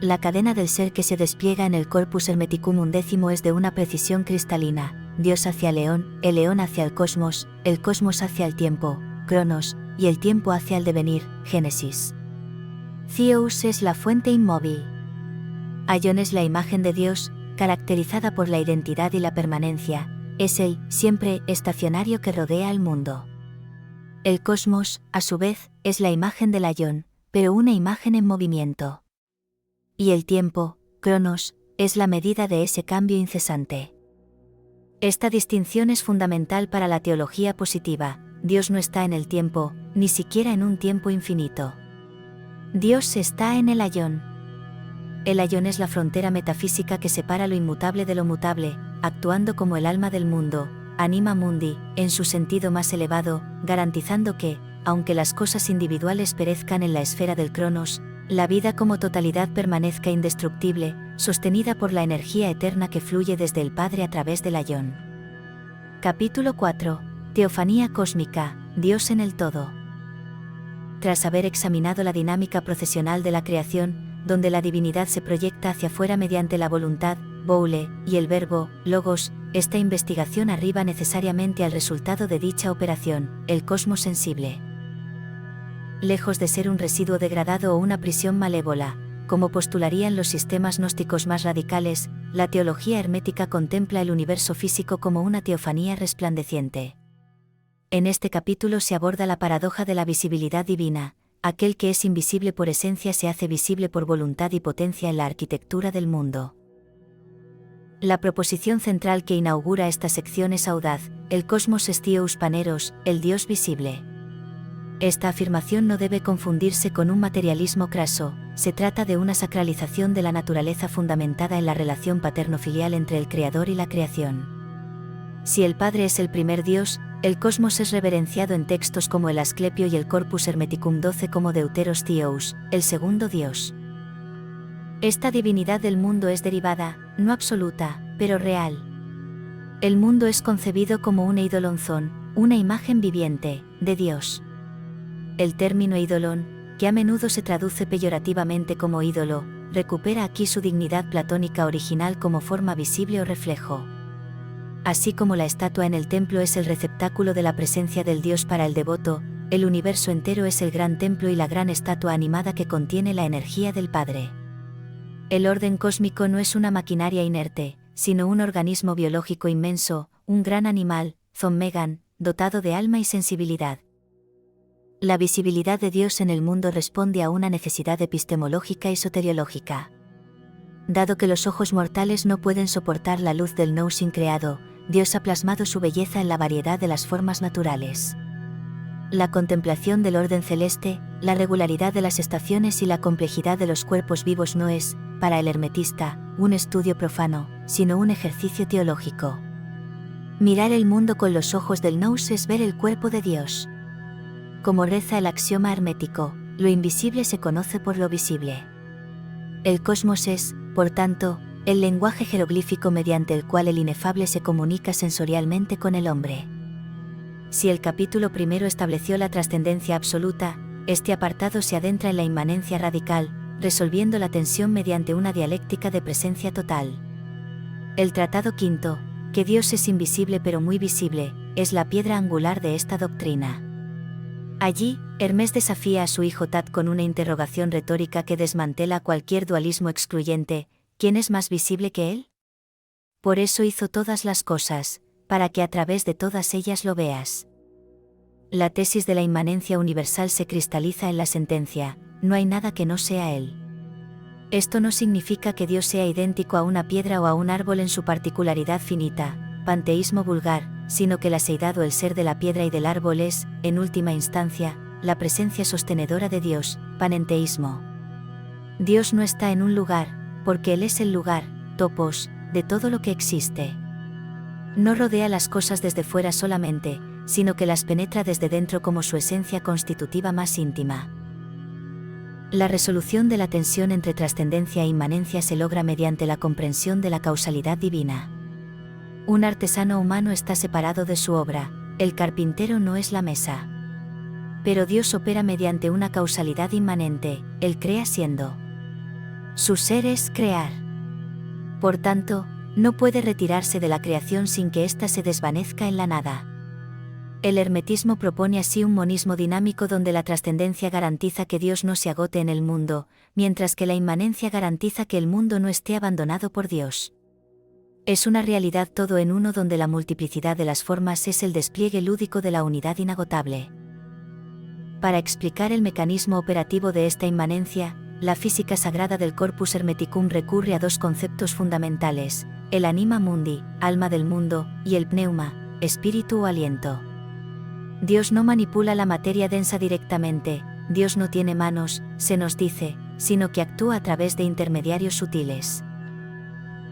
[SPEAKER 1] La cadena del ser que se despliega en el Corpus Hermeticum 11 es de una precisión cristalina, Dios hacia el león hacia el cosmos hacia el tiempo, Cronos, y el tiempo hacia el devenir, Génesis. Theos es la fuente inmóvil. Aion es la imagen de Dios, caracterizada por la identidad y la permanencia, es el, siempre, estacionario que rodea al mundo. El cosmos, a su vez, es la imagen del aion, pero una imagen en movimiento. Y el tiempo, Cronos, es la medida de ese cambio incesante. Esta distinción es fundamental para la teología positiva. Dios no está en el tiempo, ni siquiera en un tiempo infinito. Dios está en el aion. El aion es la frontera metafísica que separa lo inmutable de lo mutable, actuando como el alma del mundo, anima mundi, en su sentido más elevado, garantizando que, aunque las cosas individuales perezcan en la esfera del Cronos, la vida como totalidad permanezca indestructible, sostenida por la energía eterna que fluye desde el Padre a través del aion. Capítulo 4. Teofanía cósmica, Dios en el todo. Tras haber examinado la dinámica procesional de la creación, donde la divinidad se proyecta hacia afuera mediante la voluntad, boule, y el verbo, logos, esta investigación arriba necesariamente al resultado de dicha operación, el cosmos sensible. Lejos de ser un residuo degradado o una prisión malévola, como postularían los sistemas gnósticos más radicales, la teología hermética contempla el universo físico como una teofanía resplandeciente. En este capítulo se aborda la paradoja de la visibilidad divina. Aquel que es invisible por esencia se hace visible por voluntad y potencia en la arquitectura del mundo. La proposición central que inaugura esta sección es audaz, el cosmos est Theos paneros, el Dios visible. Esta afirmación no debe confundirse con un materialismo craso, se trata de una sacralización de la naturaleza fundamentada en la relación paterno-filial entre el Creador y la creación. Si el Padre es el primer Dios, el cosmos es reverenciado en textos como el Asclepio y el Corpus Hermeticum 12 como Deuteros Theos, el segundo Dios. Esta divinidad del mundo es derivada, no absoluta, pero real. El mundo es concebido como un eidolonzón, una imagen viviente, de Dios. El término eidolon, que a menudo se traduce peyorativamente como ídolo, recupera aquí su dignidad platónica original como forma visible o reflejo. Así como la estatua en el templo es el receptáculo de la presencia del Dios para el devoto, el universo entero es el gran templo y la gran estatua animada que contiene la energía del Padre. El orden cósmico no es una maquinaria inerte, sino un organismo biológico inmenso, un gran animal, Zommegan, dotado de alma y sensibilidad. La visibilidad de Dios en el mundo responde a una necesidad epistemológica y soteriológica. Dado que los ojos mortales no pueden soportar la luz del nous increado, Dios ha plasmado su belleza en la variedad de las formas naturales. La contemplación del orden celeste, la regularidad de las estaciones y la complejidad de los cuerpos vivos no es, para el hermetista, un estudio profano, sino un ejercicio teológico. Mirar el mundo con los ojos del nous es ver el cuerpo de Dios. Como reza el axioma hermético, lo invisible se conoce por lo visible. El cosmos es, por tanto, el lenguaje jeroglífico mediante el cual el inefable se comunica sensorialmente con el hombre. Si el capítulo primero estableció la trascendencia absoluta, este apartado se adentra en la inmanencia radical, resolviendo la tensión mediante una dialéctica de presencia total. El tratado quinto, que Dios es invisible pero muy visible, es la piedra angular de esta doctrina. Allí, Hermes desafía a su hijo Tat con una interrogación retórica que desmantela cualquier dualismo excluyente: ¿quién es más visible que él? Por eso hizo todas las cosas, para que a través de todas ellas lo veas. La tesis de la inmanencia universal se cristaliza en la sentencia: no hay nada que no sea él. Esto no significa que Dios sea idéntico a una piedra o a un árbol en su particularidad finita, panteísmo vulgar, sino que la seidad o el ser de la piedra y del árbol es, en última instancia, la presencia sostenedora de Dios, panenteísmo. Dios no está en un lugar, porque Él es el lugar, topos, de todo lo que existe. No rodea las cosas desde fuera solamente, sino que las penetra desde dentro como su esencia constitutiva más íntima. La resolución de la tensión entre trascendencia e inmanencia se logra mediante la comprensión de la causalidad divina. Un artesano humano está separado de su obra, el carpintero no es la mesa. Pero Dios opera mediante una causalidad inmanente, Él crea siendo. Su ser es crear. Por tanto, no puede retirarse de la creación sin que ésta se desvanezca en la nada. El hermetismo propone así un monismo dinámico donde la trascendencia garantiza que Dios no se agote en el mundo, mientras que la inmanencia garantiza que el mundo no esté abandonado por Dios. Es una realidad todo en uno donde la multiplicidad de las formas es el despliegue lúdico de la unidad inagotable. Para explicar el mecanismo operativo de esta inmanencia, la física sagrada del Corpus Hermeticum recurre a dos conceptos fundamentales: el anima mundi, alma del mundo, y el pneuma, espíritu o aliento. Dios no manipula la materia densa directamente, Dios no tiene manos, se nos dice, sino que actúa a través de intermediarios sutiles.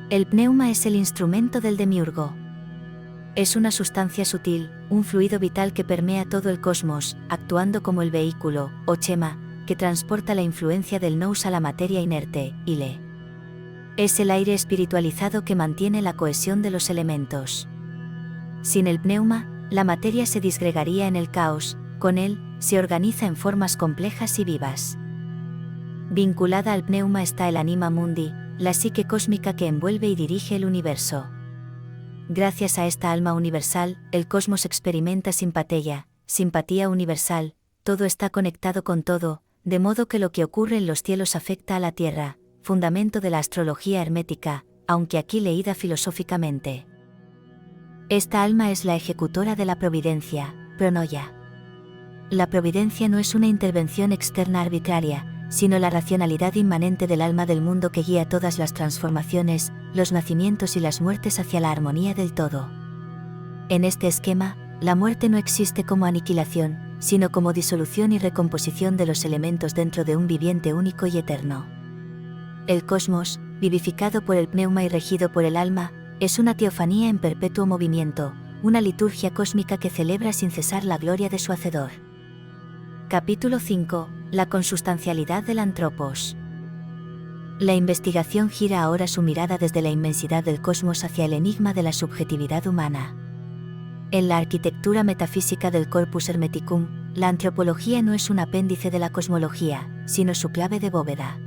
[SPEAKER 1] El pneuma es el instrumento del demiurgo. Es una sustancia sutil, un fluido vital que permea todo el cosmos, actuando como el vehículo, o chema, que transporta la influencia del nous a la materia inerte, ile. Es el aire espiritualizado que mantiene la cohesión de los elementos. Sin el pneuma, la materia se disgregaría en el caos, con él, se organiza en formas complejas y vivas. Vinculada al pneuma está el anima mundi, la psique cósmica que envuelve y dirige el universo. Gracias a esta alma universal, el cosmos experimenta simpatía universal, todo está conectado con todo, de modo que lo que ocurre en los cielos afecta a la tierra, fundamento de la astrología hermética, aunque aquí leída filosóficamente. Esta alma es la ejecutora de la providencia, pronoia. La providencia no es una intervención externa arbitraria, sino la racionalidad inmanente del alma del mundo que guía todas las transformaciones, los nacimientos y las muertes hacia la armonía del todo. En este esquema, la muerte no existe como aniquilación, sino como disolución y recomposición de los elementos dentro de un viviente único y eterno. El cosmos, vivificado por el pneuma y regido por el alma, es una teofanía en perpetuo movimiento, una liturgia cósmica que celebra sin cesar la gloria de su Hacedor. Capítulo 5. La consustancialidad del antropos. La investigación gira ahora su mirada desde la inmensidad del cosmos hacia el enigma de la subjetividad humana. En la arquitectura metafísica del Corpus Hermeticum, la antropología no es un apéndice de la cosmología, sino su clave de bóveda.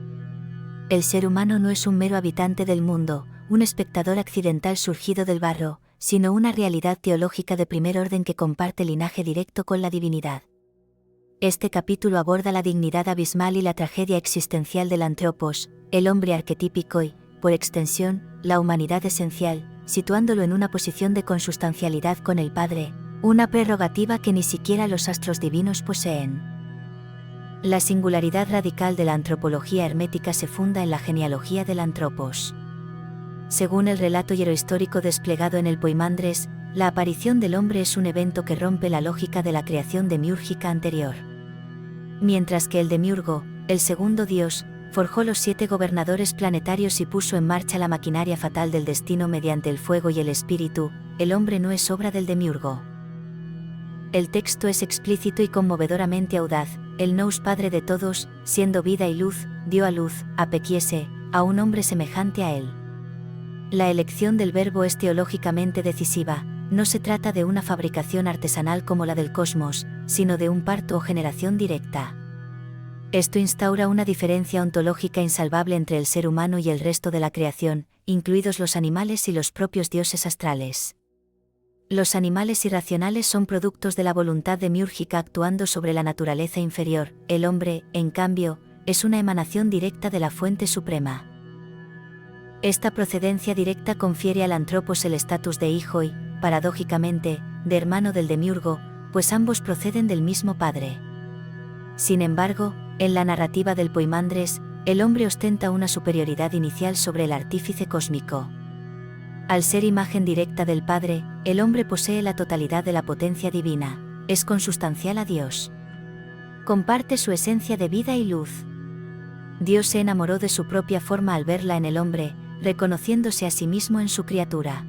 [SPEAKER 1] El ser humano no es un mero habitante del mundo, un espectador accidental surgido del barro, sino una realidad teológica de primer orden que comparte linaje directo con la divinidad. Este capítulo aborda la dignidad abismal y la tragedia existencial del antropos, el hombre arquetípico y, por extensión, la humanidad esencial, situándolo en una posición de consustancialidad con el Padre, una prerrogativa que ni siquiera los astros divinos poseen. La singularidad radical de la antropología hermética se funda en la genealogía del antropos. Según el relato hierohistórico desplegado en el Poimandres, la aparición del hombre es un evento que rompe la lógica de la creación demiúrgica anterior. Mientras que el demiurgo, el segundo dios, forjó los 7 gobernadores planetarios y puso en marcha la maquinaria fatal del destino mediante el fuego y el espíritu, el hombre no es obra del demiurgo. El texto es explícito y conmovedoramente audaz: el nous Padre de todos, siendo vida y luz, dio a luz, a Pequiese, a un hombre semejante a él. La elección del verbo es teológicamente decisiva, no se trata de una fabricación artesanal como la del cosmos, sino de un parto o generación directa. Esto instaura una diferencia ontológica insalvable entre el ser humano y el resto de la creación, incluidos los animales y los propios dioses astrales. Los animales irracionales son productos de la voluntad demiúrgica actuando sobre la naturaleza inferior; el hombre, en cambio, es una emanación directa de la fuente suprema. Esta procedencia directa confiere al antropos el estatus de hijo y, paradójicamente, de hermano del demiurgo, pues ambos proceden del mismo padre. Sin embargo, en la narrativa del Poimandres, el hombre ostenta una superioridad inicial sobre el artífice cósmico. Al ser imagen directa del Padre, el hombre posee la totalidad de la potencia divina, es consustancial a Dios. Comparte su esencia de vida y luz. Dios se enamoró de su propia forma al verla en el hombre, reconociéndose a sí mismo en su criatura.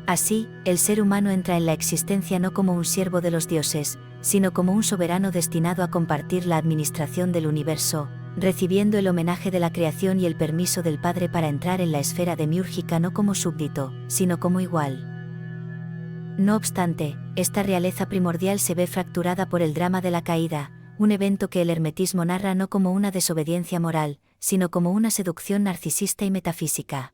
[SPEAKER 1] Así, el ser humano entra en la existencia no como un siervo de los dioses, sino como un soberano destinado a compartir la administración del universo, recibiendo el homenaje de la creación y el permiso del Padre para entrar en la esfera demiúrgica no como súbdito, sino como igual. No obstante, esta realeza primordial se ve fracturada por el drama de la caída, un evento que el hermetismo narra no como una desobediencia moral, sino como una seducción narcisista y metafísica.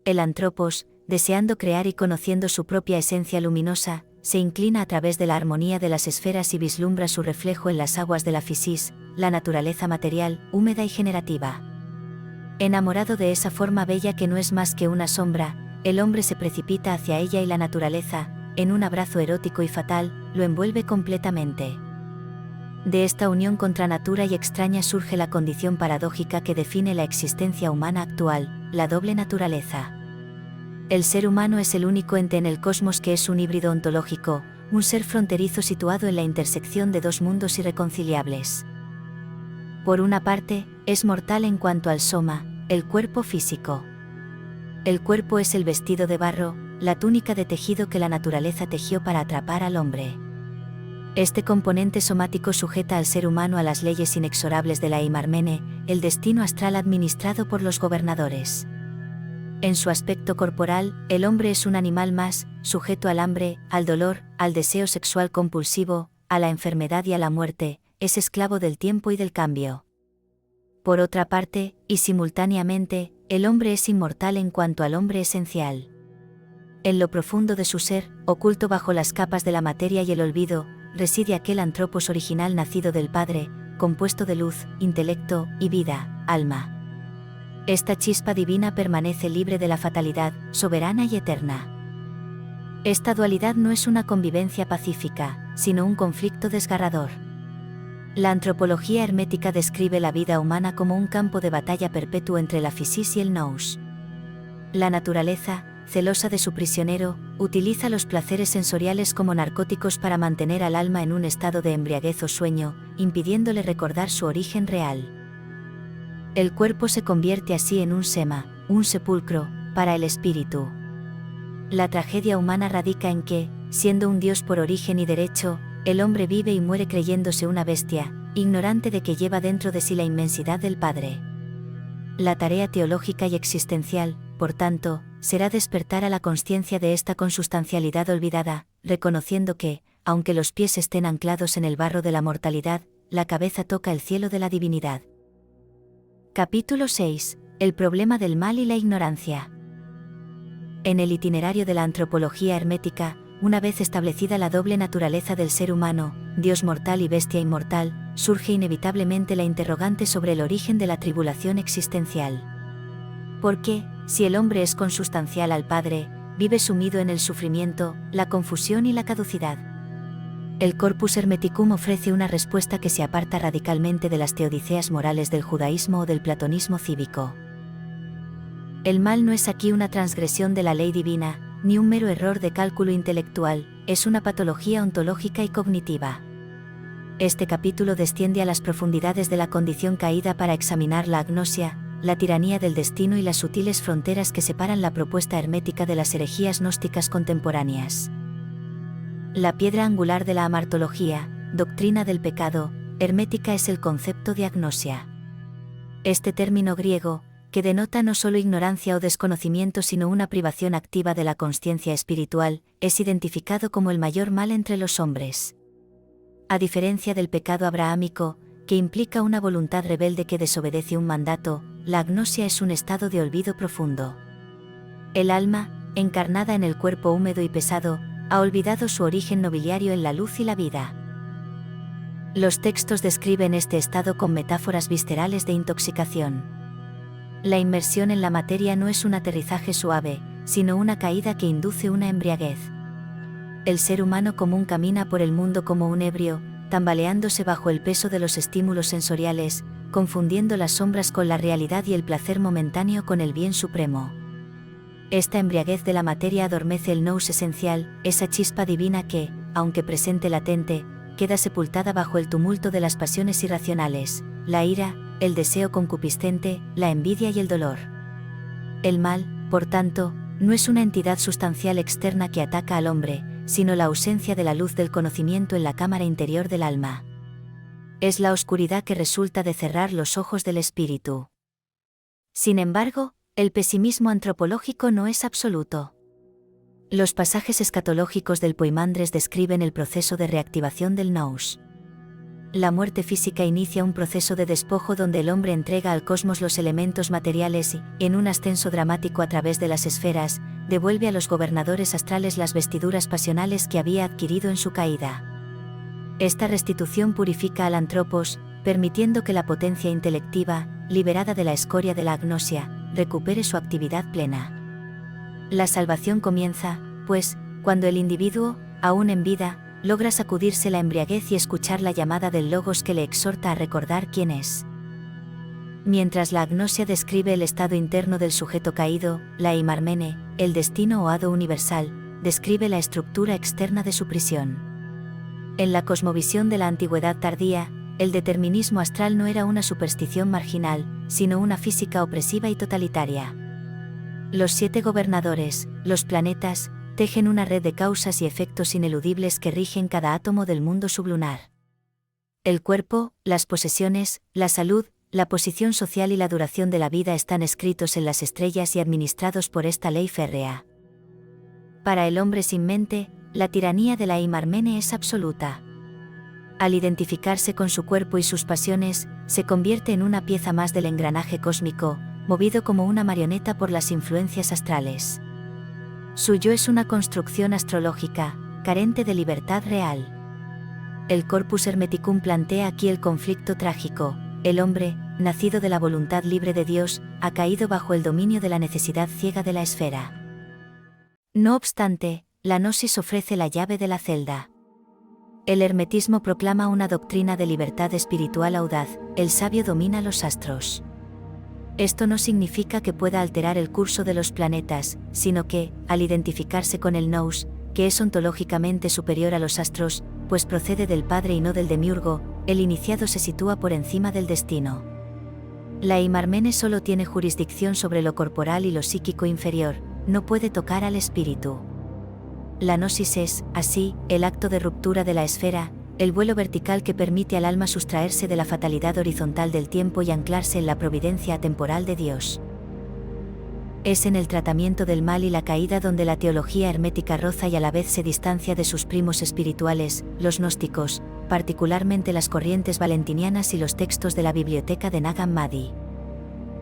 [SPEAKER 1] El antropos, deseando crear y conociendo su propia esencia luminosa, se inclina a través de la armonía de las esferas y vislumbra su reflejo en las aguas de la fisis, la naturaleza material, húmeda y generativa. Enamorado de esa forma bella que no es más que una sombra, el hombre se precipita hacia ella y la naturaleza, en un abrazo erótico y fatal, lo envuelve completamente. De esta unión contra natura y extraña surge la condición paradójica que define la existencia humana actual, la doble naturaleza. El ser humano es el único ente en el cosmos que es un híbrido ontológico, un ser fronterizo situado en la intersección de dos mundos irreconciliables. Por una parte, es mortal en cuanto al soma, el cuerpo físico. El cuerpo es el vestido de barro, la túnica de tejido que la naturaleza tejió para atrapar al hombre. Este componente somático sujeta al ser humano a las leyes inexorables de la Eimarmene, el destino astral administrado por los gobernadores. En su aspecto corporal, el hombre es un animal más, sujeto al hambre, al dolor, al deseo sexual compulsivo, a la enfermedad y a la muerte, es esclavo del tiempo y del cambio. Por otra parte, y simultáneamente, el hombre es inmortal en cuanto al hombre esencial. En lo profundo de su ser, oculto bajo las capas de la materia y el olvido, reside aquel antropos original nacido del Padre, compuesto de luz, intelecto y vida, alma. Esta chispa divina permanece libre de la fatalidad, soberana y eterna. Esta dualidad no es una convivencia pacífica, sino un conflicto desgarrador. La antropología hermética describe la vida humana como un campo de batalla perpetuo entre la fisis y el nous. La naturaleza, celosa de su prisionero, utiliza los placeres sensoriales como narcóticos para mantener al alma en un estado de embriaguez o sueño, impidiéndole recordar su origen real. El cuerpo se convierte así en un sema, un sepulcro, para el espíritu. La tragedia humana radica en que, siendo un dios por origen y derecho, el hombre vive y muere creyéndose una bestia, ignorante de que lleva dentro de sí la inmensidad del Padre. La tarea teológica y existencial, por tanto, será despertar a la consciencia de esta consustancialidad olvidada, reconociendo que, aunque los pies estén anclados en el barro de la mortalidad, la cabeza toca el cielo de la divinidad. Capítulo 6. El problema del mal y la ignorancia. En el itinerario de la antropología hermética, una vez establecida la doble naturaleza del ser humano, Dios mortal y bestia inmortal, surge inevitablemente la interrogante sobre el origen de la tribulación existencial. ¿Por qué, si el hombre es consustancial al Padre, vive sumido en el sufrimiento, la confusión y la caducidad? El Corpus Hermeticum ofrece una respuesta que se aparta radicalmente de las teodiceas morales del judaísmo o del platonismo cívico. El mal no es aquí una transgresión de la ley divina, ni un mero error de cálculo intelectual, es una patología ontológica y cognitiva. Este capítulo desciende a las profundidades de la condición caída para examinar la agnosia, la tiranía del destino y las sutiles fronteras que separan la propuesta hermética de las herejías gnósticas contemporáneas. La piedra angular de la amartología, doctrina del pecado, hermética es el concepto de agnosia. Este término griego, que denota no solo ignorancia o desconocimiento sino una privación activa de la consciencia espiritual, es identificado como el mayor mal entre los hombres. A diferencia del pecado abrahámico, que implica una voluntad rebelde que desobedece un mandato, la agnosia es un estado de olvido profundo. El alma, encarnada en el cuerpo húmedo y pesado, ha olvidado su origen nobiliario en la luz y la vida. Los textos describen este estado con metáforas viscerales de intoxicación. La inmersión en la materia no es un aterrizaje suave, sino una caída que induce una embriaguez. El ser humano común camina por el mundo como un ebrio, tambaleándose bajo el peso de los estímulos sensoriales, confundiendo las sombras con la realidad y el placer momentáneo con el bien supremo. Esta embriaguez de la materia adormece el nous esencial, esa chispa divina que, aunque presente latente, queda sepultada bajo el tumulto de las pasiones irracionales, la ira, el deseo concupiscente, la envidia y el dolor. El mal, por tanto, no es una entidad sustancial externa que ataca al hombre, sino la ausencia de la luz del conocimiento en la cámara interior del alma. Es la oscuridad que resulta de cerrar los ojos del espíritu. Sin embargo, el pesimismo antropológico no es absoluto. Los pasajes escatológicos del Poimandres describen el proceso de reactivación del nous. La muerte física inicia un proceso de despojo donde el hombre entrega al cosmos los elementos materiales y, en un ascenso dramático a través de las esferas, devuelve a los gobernadores astrales las vestiduras pasionales que había adquirido en su caída. Esta restitución purifica al antropos, permitiendo que la potencia intelectiva, liberada de la escoria de la agnosia, recupere su actividad plena. La salvación comienza, pues, cuando el individuo, aún en vida, logra sacudirse la embriaguez y escuchar la llamada del Logos que le exhorta a recordar quién es. Mientras la agnosia describe el estado interno del sujeto caído, la eimarmene, el destino o hado universal, describe la estructura externa de su prisión. En la cosmovisión de la antigüedad tardía, el determinismo astral no era una superstición marginal, sino una física opresiva y totalitaria. Los 7 gobernadores, los planetas, tejen una red de causas y efectos ineludibles que rigen cada átomo del mundo sublunar. El cuerpo, las posesiones, la salud, la posición social y la duración de la vida están escritos en las estrellas y administrados por esta ley férrea. Para el hombre sin mente, la tiranía de la eimarmene es absoluta. Al identificarse con su cuerpo y sus pasiones, se convierte en una pieza más del engranaje cósmico, movido como una marioneta por las influencias astrales. Su yo es una construcción astrológica, carente de libertad real. El Corpus Hermeticum plantea aquí el conflicto trágico: el hombre, nacido de la voluntad libre de Dios, ha caído bajo el dominio de la necesidad ciega de la esfera. No obstante, la gnosis ofrece la llave de la celda. El hermetismo proclama una doctrina de libertad espiritual audaz: el sabio domina los astros. Esto no significa que pueda alterar el curso de los planetas, sino que, al identificarse con el nous, que es ontológicamente superior a los astros, pues procede del Padre y no del demiurgo, el iniciado se sitúa por encima del destino. La eimarmene solo tiene jurisdicción sobre lo corporal y lo psíquico inferior, no puede tocar al espíritu. La gnosis es, así, el acto de ruptura de la esfera, el vuelo vertical que permite al alma sustraerse de la fatalidad horizontal del tiempo y anclarse en la providencia atemporal de Dios. Es en el tratamiento del mal y la caída donde la teología hermética roza y a la vez se distancia de sus primos espirituales, los gnósticos, particularmente las corrientes valentinianas y los textos de la biblioteca de Nag Hammadi.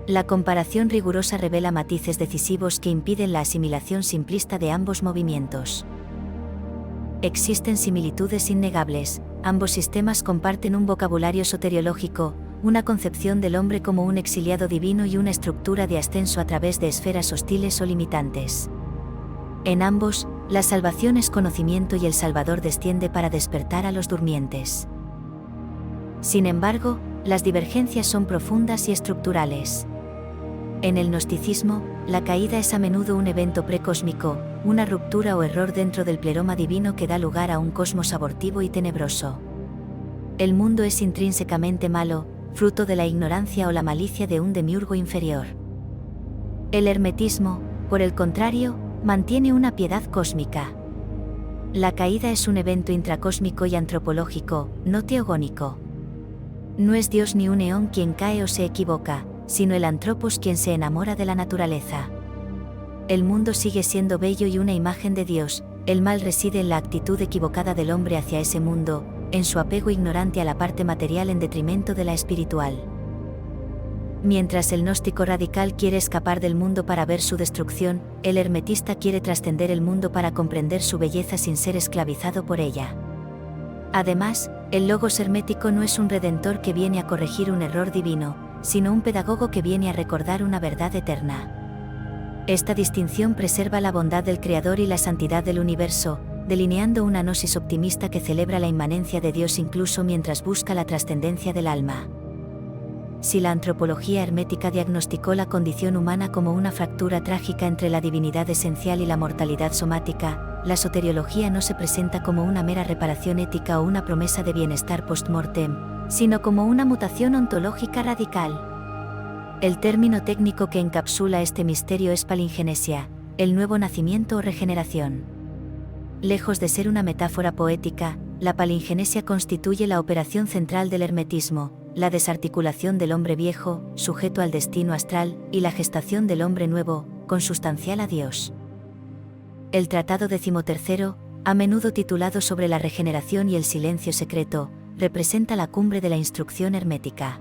[SPEAKER 1] La comparación rigurosa revela matices decisivos que impiden la asimilación simplista de ambos movimientos. Existen similitudes innegables, ambos sistemas comparten un vocabulario soteriológico, una concepción del hombre como un exiliado divino y una estructura de ascenso a través de esferas hostiles o limitantes. En ambos, la salvación es conocimiento y el Salvador desciende para despertar a los durmientes. Sin embargo, las divergencias son profundas y estructurales. En el gnosticismo, la caída es a menudo un evento precósmico, una ruptura o error dentro del pleroma divino que da lugar a un cosmos abortivo y tenebroso. El mundo es intrínsecamente malo, fruto de la ignorancia o la malicia de un demiurgo inferior. El hermetismo, por el contrario, mantiene una piedad cósmica. La caída es un evento intracósmico y antropológico, no teogónico. No es Dios ni un eón quien cae o se equivoca, sino el antropos quien se enamora de la naturaleza. El mundo sigue siendo bello y una imagen de Dios, el mal reside en la actitud equivocada del hombre hacia ese mundo, en su apego ignorante a la parte material en detrimento de la espiritual. Mientras el gnóstico radical quiere escapar del mundo para ver su destrucción, el hermetista quiere trascender el mundo para comprender su belleza sin ser esclavizado por ella. Además, el logos hermético no es un redentor que viene a corregir un error divino, sino un pedagogo que viene a recordar una verdad eterna. Esta distinción preserva la bondad del Creador y la santidad del universo, delineando una gnosis optimista que celebra la inmanencia de Dios incluso mientras busca la trascendencia del alma. Si la antropología hermética diagnosticó la condición humana como una fractura trágica entre la divinidad esencial y la mortalidad somática, la soteriología no se presenta como una mera reparación ética o una promesa de bienestar post-mortem, sino como una mutación ontológica radical. El término técnico que encapsula este misterio es palingenesia, el nuevo nacimiento o regeneración. Lejos de ser una metáfora poética, la palingenesia constituye la operación central del hermetismo, la desarticulación del hombre viejo, sujeto al destino astral, y la gestación del hombre nuevo, consustancial a Dios. El Tratado XIII, a menudo titulado sobre la regeneración y el silencio secreto, representa la cumbre de la instrucción hermética.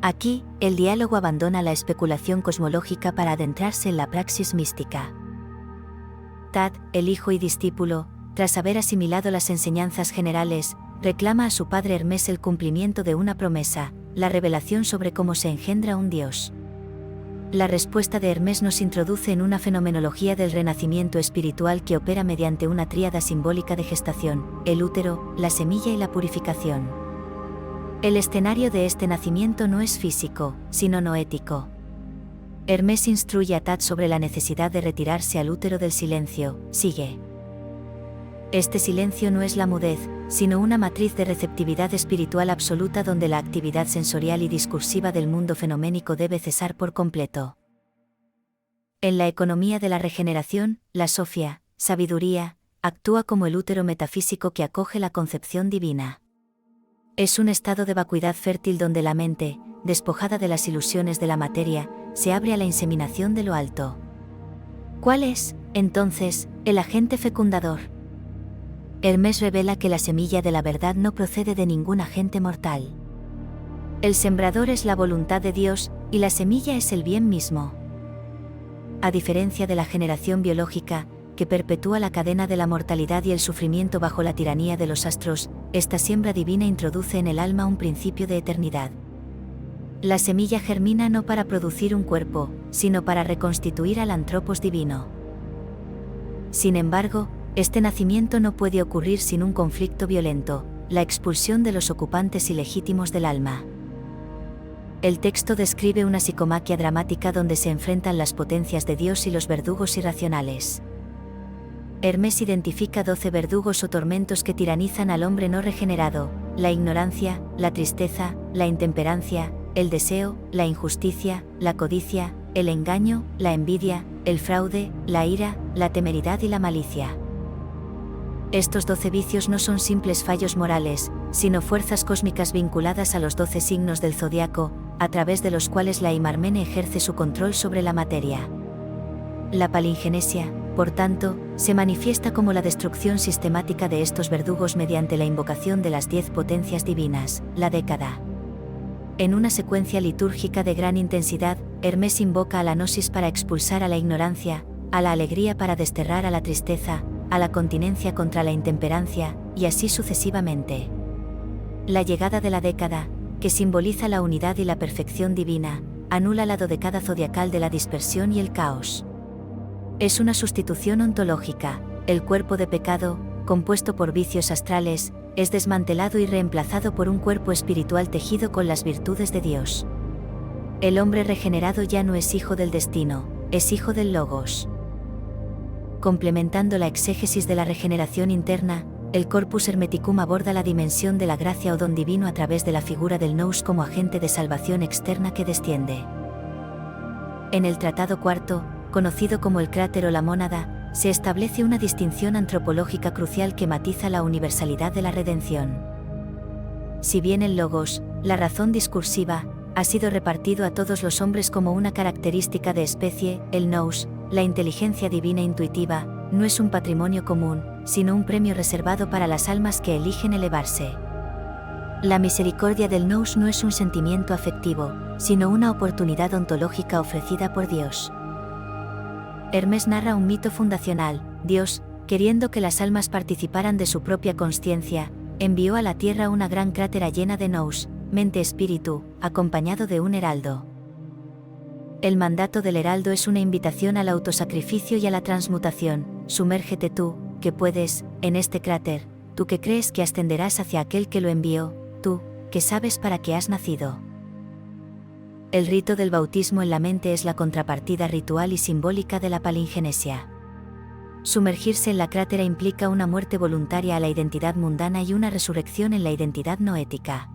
[SPEAKER 1] Aquí, el diálogo abandona la especulación cosmológica para adentrarse en la praxis mística. Tad, el hijo y discípulo, tras haber asimilado las enseñanzas generales, reclama a su padre Hermes el cumplimiento de una promesa, la revelación sobre cómo se engendra un dios. La respuesta de Hermes nos introduce en una fenomenología del renacimiento espiritual que opera mediante una tríada simbólica de gestación, el útero, la semilla y la purificación. El escenario de este nacimiento no es físico, sino noético. Hermes instruye a Tad sobre la necesidad de retirarse al útero del silencio, sigue. Este silencio no es la mudez, sino una matriz de receptividad espiritual absoluta donde la actividad sensorial y discursiva del mundo fenoménico debe cesar por completo. En la economía de la regeneración, la sofia, sabiduría, actúa como el útero metafísico que acoge la concepción divina. Es un estado de vacuidad fértil donde la mente, despojada de las ilusiones de la materia, se abre a la inseminación de lo alto. ¿Cuál es, entonces, el agente fecundador? Hermes revela que la semilla de la verdad no procede de ningún agente mortal. El sembrador es la voluntad de Dios, y la semilla es el bien mismo. A diferencia de la generación biológica, que perpetúa la cadena de la mortalidad y el sufrimiento bajo la tiranía de los astros, esta siembra divina introduce en el alma un principio de eternidad. La semilla germina no para producir un cuerpo, sino para reconstituir al antropos divino. Sin embargo, este nacimiento no puede ocurrir sin un conflicto violento, la expulsión de los ocupantes ilegítimos del alma. El texto describe una psicomaquia dramática donde se enfrentan las potencias de Dios y los verdugos irracionales. Hermes identifica 12 verdugos o tormentos que tiranizan al hombre no regenerado: la ignorancia, la tristeza, la intemperancia, el deseo, la injusticia, la codicia, el engaño, la envidia, el fraude, la ira, la temeridad y la malicia. Estos 12 vicios no son simples fallos morales, sino fuerzas cósmicas vinculadas a los 12 signos del zodiaco, a través de los cuales la Imarmene ejerce su control sobre la materia. La palingenesia, por tanto, se manifiesta como la destrucción sistemática de estos verdugos mediante la invocación de las 10 potencias divinas, la década. En una secuencia litúrgica de gran intensidad, Hermes invoca a la gnosis para expulsar a la ignorancia, a la alegría para desterrar a la tristeza, a la continencia contra la intemperancia, y así sucesivamente. La llegada de la década, que simboliza la unidad y la perfección divina, anula la dodecada zodiacal de la dispersión y el caos. Es una sustitución ontológica. El cuerpo de pecado, compuesto por vicios astrales, es desmantelado y reemplazado por un cuerpo espiritual tejido con las virtudes de Dios. El hombre regenerado ya no es hijo del destino, es hijo del Logos. Complementando la exégesis de la regeneración interna, el Corpus Hermeticum aborda la dimensión de la gracia o don divino a través de la figura del nous como agente de salvación externa que desciende. En el Tratado IV, conocido como el cráter o la mónada, se establece una distinción antropológica crucial que matiza la universalidad de la redención. Si bien el logos, la razón discursiva, ha sido repartido a todos los hombres como una característica de especie, el nous, la inteligencia divina intuitiva, no es un patrimonio común, sino un premio reservado para las almas que eligen elevarse. La misericordia del nous no es un sentimiento afectivo, sino una oportunidad ontológica ofrecida por Dios. Hermes narra un mito fundacional. Dios, queriendo que las almas participaran de su propia consciencia, envió a la tierra una gran crátera llena de nous, mente-espíritu, acompañado de un heraldo. El mandato del heraldo es una invitación al autosacrificio y a la transmutación. Sumérgete tú, que puedes, en este cráter, tú que crees que ascenderás hacia aquel que lo envió, tú, que sabes para qué has nacido. El rito del bautismo en la mente es la contrapartida ritual y simbólica de la palingenesia. Sumergirse en la crátera implica una muerte voluntaria a la identidad mundana y una resurrección en la identidad noética.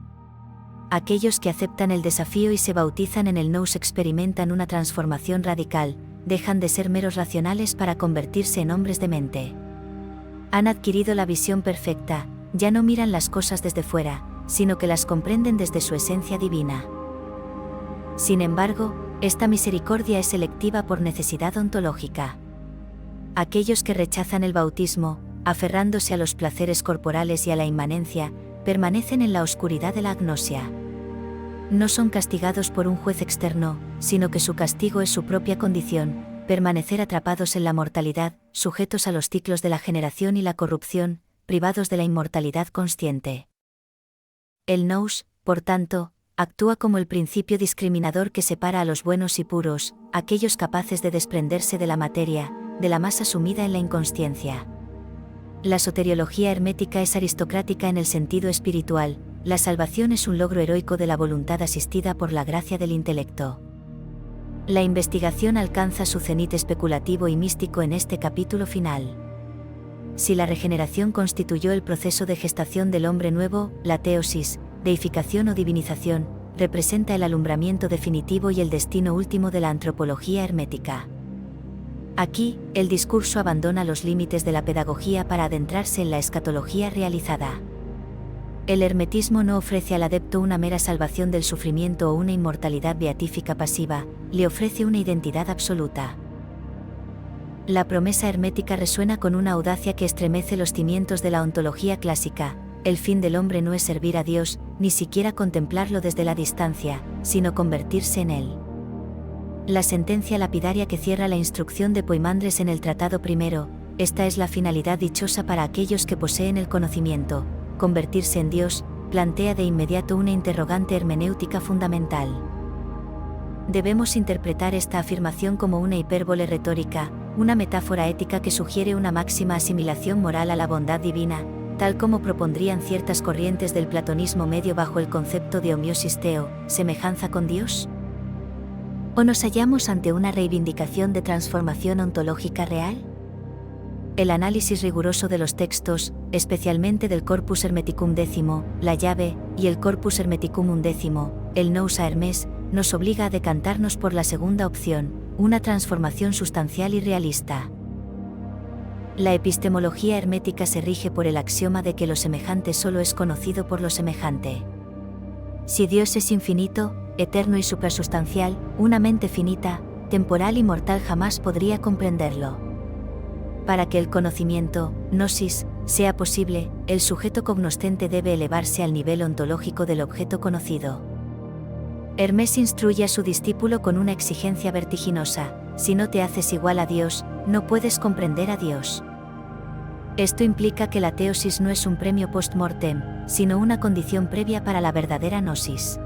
[SPEAKER 1] Aquellos que aceptan el desafío y se bautizan en el nous experimentan una transformación radical, dejan de ser meros racionales para convertirse en hombres de mente. Han adquirido la visión perfecta, ya no miran las cosas desde fuera, sino que las comprenden desde su esencia divina. Sin embargo, esta misericordia es selectiva por necesidad ontológica. Aquellos que rechazan el bautismo, aferrándose a los placeres corporales y a la inmanencia, permanecen en la oscuridad de la agnosia. No son castigados por un juez externo, sino que su castigo es su propia condición, permanecer atrapados en la mortalidad, sujetos a los ciclos de la generación y la corrupción, privados de la inmortalidad consciente. El nous, por tanto, actúa como el principio discriminador que separa a los buenos y puros, aquellos capaces de desprenderse de la materia, de la masa sumida en la inconsciencia. La soteriología hermética es aristocrática en el sentido espiritual. La salvación es un logro heroico de la voluntad asistida por la gracia del intelecto. La investigación alcanza su cenit especulativo y místico en este capítulo final. Si la regeneración constituyó el proceso de gestación del hombre nuevo, la teosis, deificación o divinización, representa el alumbramiento definitivo y el destino último de la antropología hermética. Aquí, el discurso abandona los límites de la pedagogía para adentrarse en la escatología realizada. El hermetismo no ofrece al adepto una mera salvación del sufrimiento o una inmortalidad beatífica pasiva, le ofrece una identidad absoluta. La promesa hermética resuena con una audacia que estremece los cimientos de la ontología clásica. El fin del hombre no es servir a Dios, ni siquiera contemplarlo desde la distancia, sino convertirse en Él. La sentencia lapidaria que cierra la instrucción de Poimandres en el Tratado I, esta es la finalidad dichosa para aquellos que poseen el conocimiento. Convertirse en Dios, plantea de inmediato una interrogante hermenéutica fundamental. Debemos interpretar esta afirmación como una hipérbole retórica, una metáfora ética que sugiere una máxima asimilación moral a la bondad divina, tal como propondrían ciertas corrientes del platonismo medio bajo el concepto de homeosis theo, semejanza con Dios. ¿O nos hallamos ante una reivindicación de transformación ontológica real? El análisis riguroso de los textos, especialmente del Corpus Hermeticum X, la llave, y el Corpus Hermeticum XI, el nous a Hermes, nos obliga a decantarnos por la segunda opción, una transformación sustancial y realista. La epistemología hermética se rige por el axioma de que lo semejante solo es conocido por lo semejante. Si Dios es infinito, eterno y supersustancial, una mente finita, temporal y mortal jamás podría comprenderlo. Para que el conocimiento, gnosis, sea posible, el sujeto cognoscente debe elevarse al nivel ontológico del objeto conocido. Hermés instruye a su discípulo con una exigencia vertiginosa: si no te haces igual a Dios, no puedes comprender a Dios. Esto implica que la teosis no es un premio post-mortem, sino una condición previa para la verdadera gnosis.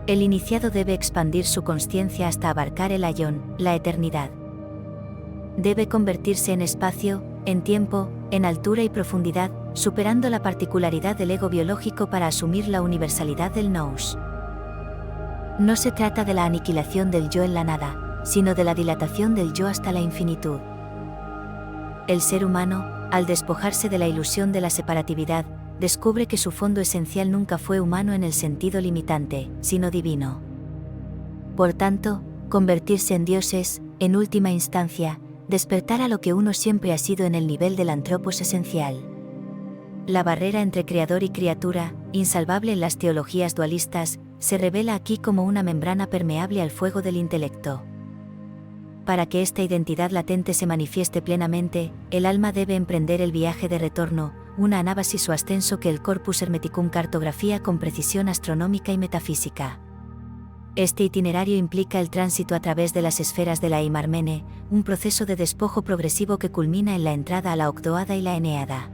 [SPEAKER 1] El iniciado debe expandir su consciencia hasta abarcar el aion, la eternidad. Debe convertirse en espacio, en tiempo, en altura y profundidad, superando la particularidad del ego biológico para asumir la universalidad del nous. No se trata de la aniquilación del yo en la nada, sino de la dilatación del yo hasta la infinitud. El ser humano, al despojarse de la ilusión de la separatividad, descubre que su fondo esencial nunca fue humano en el sentido limitante, sino divino. Por tanto, convertirse en Dios es, en última instancia, despertar a lo que uno siempre ha sido en el nivel del antropos esencial. La barrera entre creador y criatura, insalvable en las teologías dualistas, se revela aquí como una membrana permeable al fuego del intelecto. Para que esta identidad latente se manifieste plenamente, el alma debe emprender el viaje de retorno, una anábasis o ascenso que el Corpus Hermeticum cartografía con precisión astronómica y metafísica. Este itinerario implica el tránsito a través de las esferas de la Eimarmene, un proceso de despojo progresivo que culmina en la entrada a la Ogdoada y la Eneada.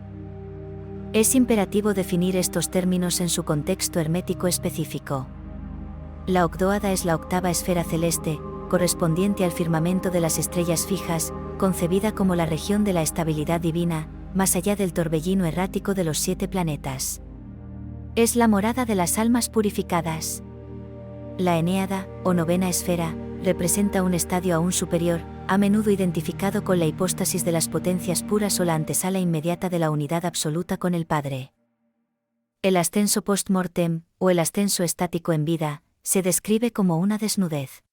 [SPEAKER 1] Es imperativo definir estos términos en su contexto hermético específico. La Ogdoada es la octava esfera celeste, correspondiente al firmamento de las estrellas fijas, concebida como la región de la estabilidad divina, más allá del torbellino errático de los 7 planetas. Es la morada de las almas purificadas. La Eneada, o novena esfera, representa un estadio aún superior, a menudo identificado con la hipóstasis de las potencias puras o la antesala inmediata de la unidad absoluta con el Padre. El ascenso post-mortem, o el ascenso estático en vida, se describe como una desnudez.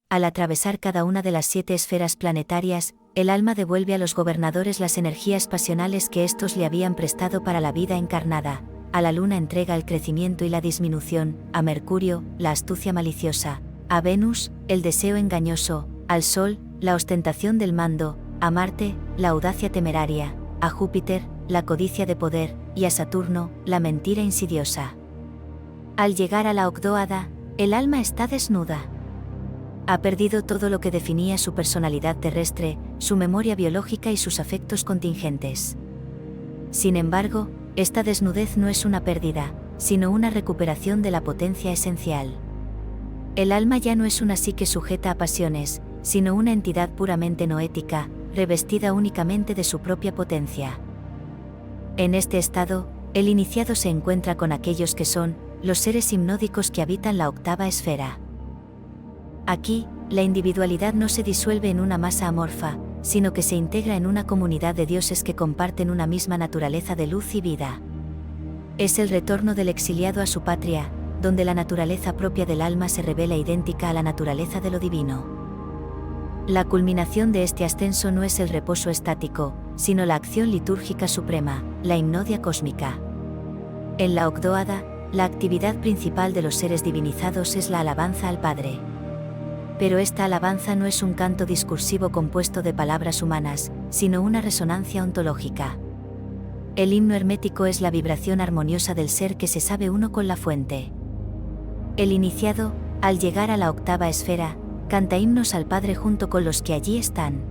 [SPEAKER 1] Al atravesar cada una de las 7 esferas planetarias, el alma devuelve a los gobernadores las energías pasionales que éstos le habían prestado para la vida encarnada. A la Luna entrega el crecimiento y la disminución, a Mercurio, la astucia maliciosa, a Venus, el deseo engañoso, al Sol, la ostentación del mando, a Marte, la audacia temeraria, a Júpiter, la codicia de poder, y a Saturno, la mentira insidiosa. Al llegar a la Ogdoada, el alma está desnuda. Ha perdido todo lo que definía su personalidad terrestre, su memoria biológica y sus afectos contingentes. Sin embargo, esta desnudez no es una pérdida, sino una recuperación de la potencia esencial. El alma ya no es una psique sujeta a pasiones, sino una entidad puramente noética, revestida únicamente de su propia potencia. En este estado, el iniciado se encuentra con aquellos que son los seres hipnódicos que habitan la octava esfera. Aquí, la individualidad no se disuelve en una masa amorfa, sino que se integra en una comunidad de dioses que comparten una misma naturaleza de luz y vida. Es el retorno del exiliado a su patria, donde la naturaleza propia del alma se revela idéntica a la naturaleza de lo divino. La culminación de este ascenso no es el reposo estático, sino la acción litúrgica suprema, la himnodia cósmica. En la Ogdoada, la actividad principal de los seres divinizados es la alabanza al Padre. Pero esta alabanza no es un canto discursivo compuesto de palabras humanas, sino una resonancia ontológica. El himno hermético es la vibración armoniosa del ser que se sabe uno con la fuente. El iniciado, al llegar a la octava esfera, canta himnos al Padre junto con los que allí están.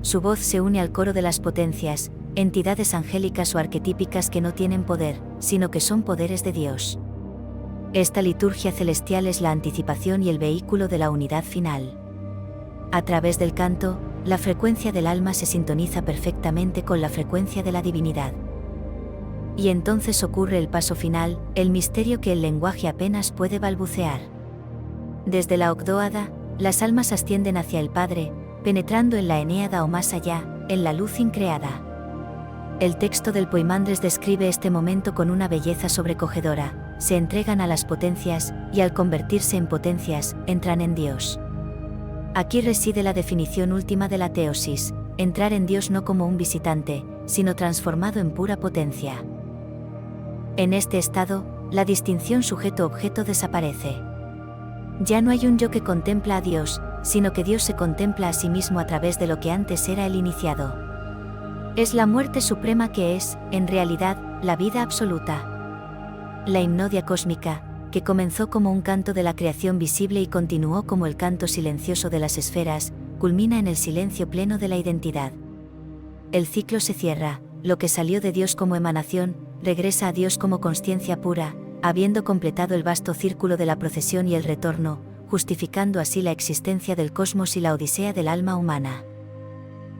[SPEAKER 1] Su voz se une al coro de las potencias, entidades angélicas o arquetípicas que no tienen poder, sino que son poderes de Dios. Esta liturgia celestial es la anticipación y el vehículo de la unidad final. A través del canto, la frecuencia del alma se sintoniza perfectamente con la frecuencia de la divinidad. Y entonces ocurre el paso final, el misterio que el lenguaje apenas puede balbucear. Desde la Ogdoada, las almas ascienden hacia el Padre, penetrando en la Eneada o más allá, en la luz increada. El texto del Poimandres describe este momento con una belleza sobrecogedora: se entregan a las potencias, y al convertirse en potencias, entran en Dios. Aquí reside la definición última de la teosis: entrar en Dios no como un visitante, sino transformado en pura potencia. En este estado, la distinción sujeto-objeto desaparece. Ya no hay un yo que contempla a Dios, sino que Dios se contempla a sí mismo a través de lo que antes era el iniciado. Es la muerte suprema que es, en realidad, la vida absoluta. La hipnodia cósmica, que comenzó como un canto de la creación visible y continuó como el canto silencioso de las esferas, culmina en el silencio pleno de la identidad. El ciclo se cierra, lo que salió de Dios como emanación, regresa a Dios como consciencia pura, habiendo completado el vasto círculo de la procesión y el retorno, justificando así la existencia del cosmos y la odisea del alma humana.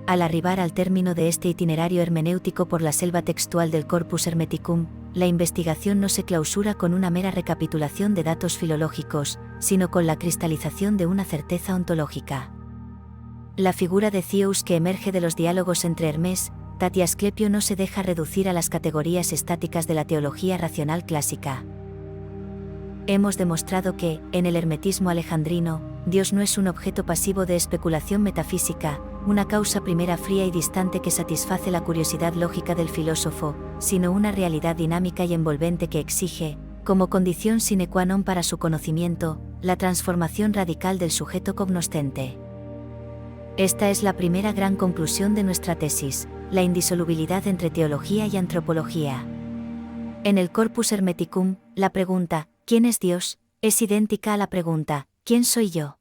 [SPEAKER 1] Al arribar al término de este itinerario hermenéutico por la selva textual del Corpus Hermeticum, la investigación no se clausura con una mera recapitulación de datos filológicos, sino con la cristalización de una certeza ontológica. La figura de Zeus que emerge de los diálogos entre Hermes, Tat y Asclepio no se deja reducir a las categorías estáticas de la teología racional clásica. Hemos demostrado que, en el hermetismo alejandrino, Dios no es un objeto pasivo de especulación metafísica, una causa primera fría y distante que satisface la curiosidad lógica del filósofo, sino una realidad dinámica y envolvente que exige, como condición sine qua non para su conocimiento, la transformación radical del sujeto cognoscente. Esta es la primera gran conclusión de nuestra tesis, la indisolubilidad entre teología y antropología. En el Corpus Hermeticum, la pregunta, ¿quién es Dios?, es idéntica a la pregunta, ¿quién soy yo?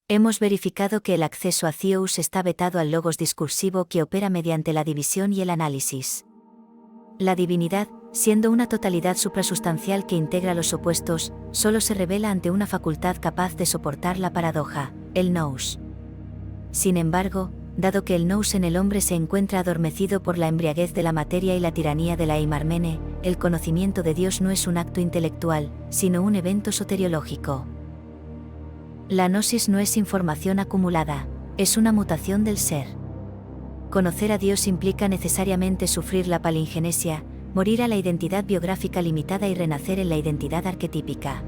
[SPEAKER 1] Hemos verificado que el acceso a Zeus está vetado al logos discursivo que opera mediante la división y el análisis. La divinidad, siendo una totalidad suprasustancial que integra los opuestos, solo se revela ante una facultad capaz de soportar la paradoja, el nous. Sin embargo, dado que el nous en el hombre se encuentra adormecido por la embriaguez de la materia y la tiranía de la eimarmene, el conocimiento de Dios no es un acto intelectual, sino un evento soteriológico. La gnosis no es información acumulada, es una mutación del ser. Conocer a Dios implica necesariamente sufrir la palingenesia, morir a la identidad biográfica limitada y renacer en la identidad arquetípica.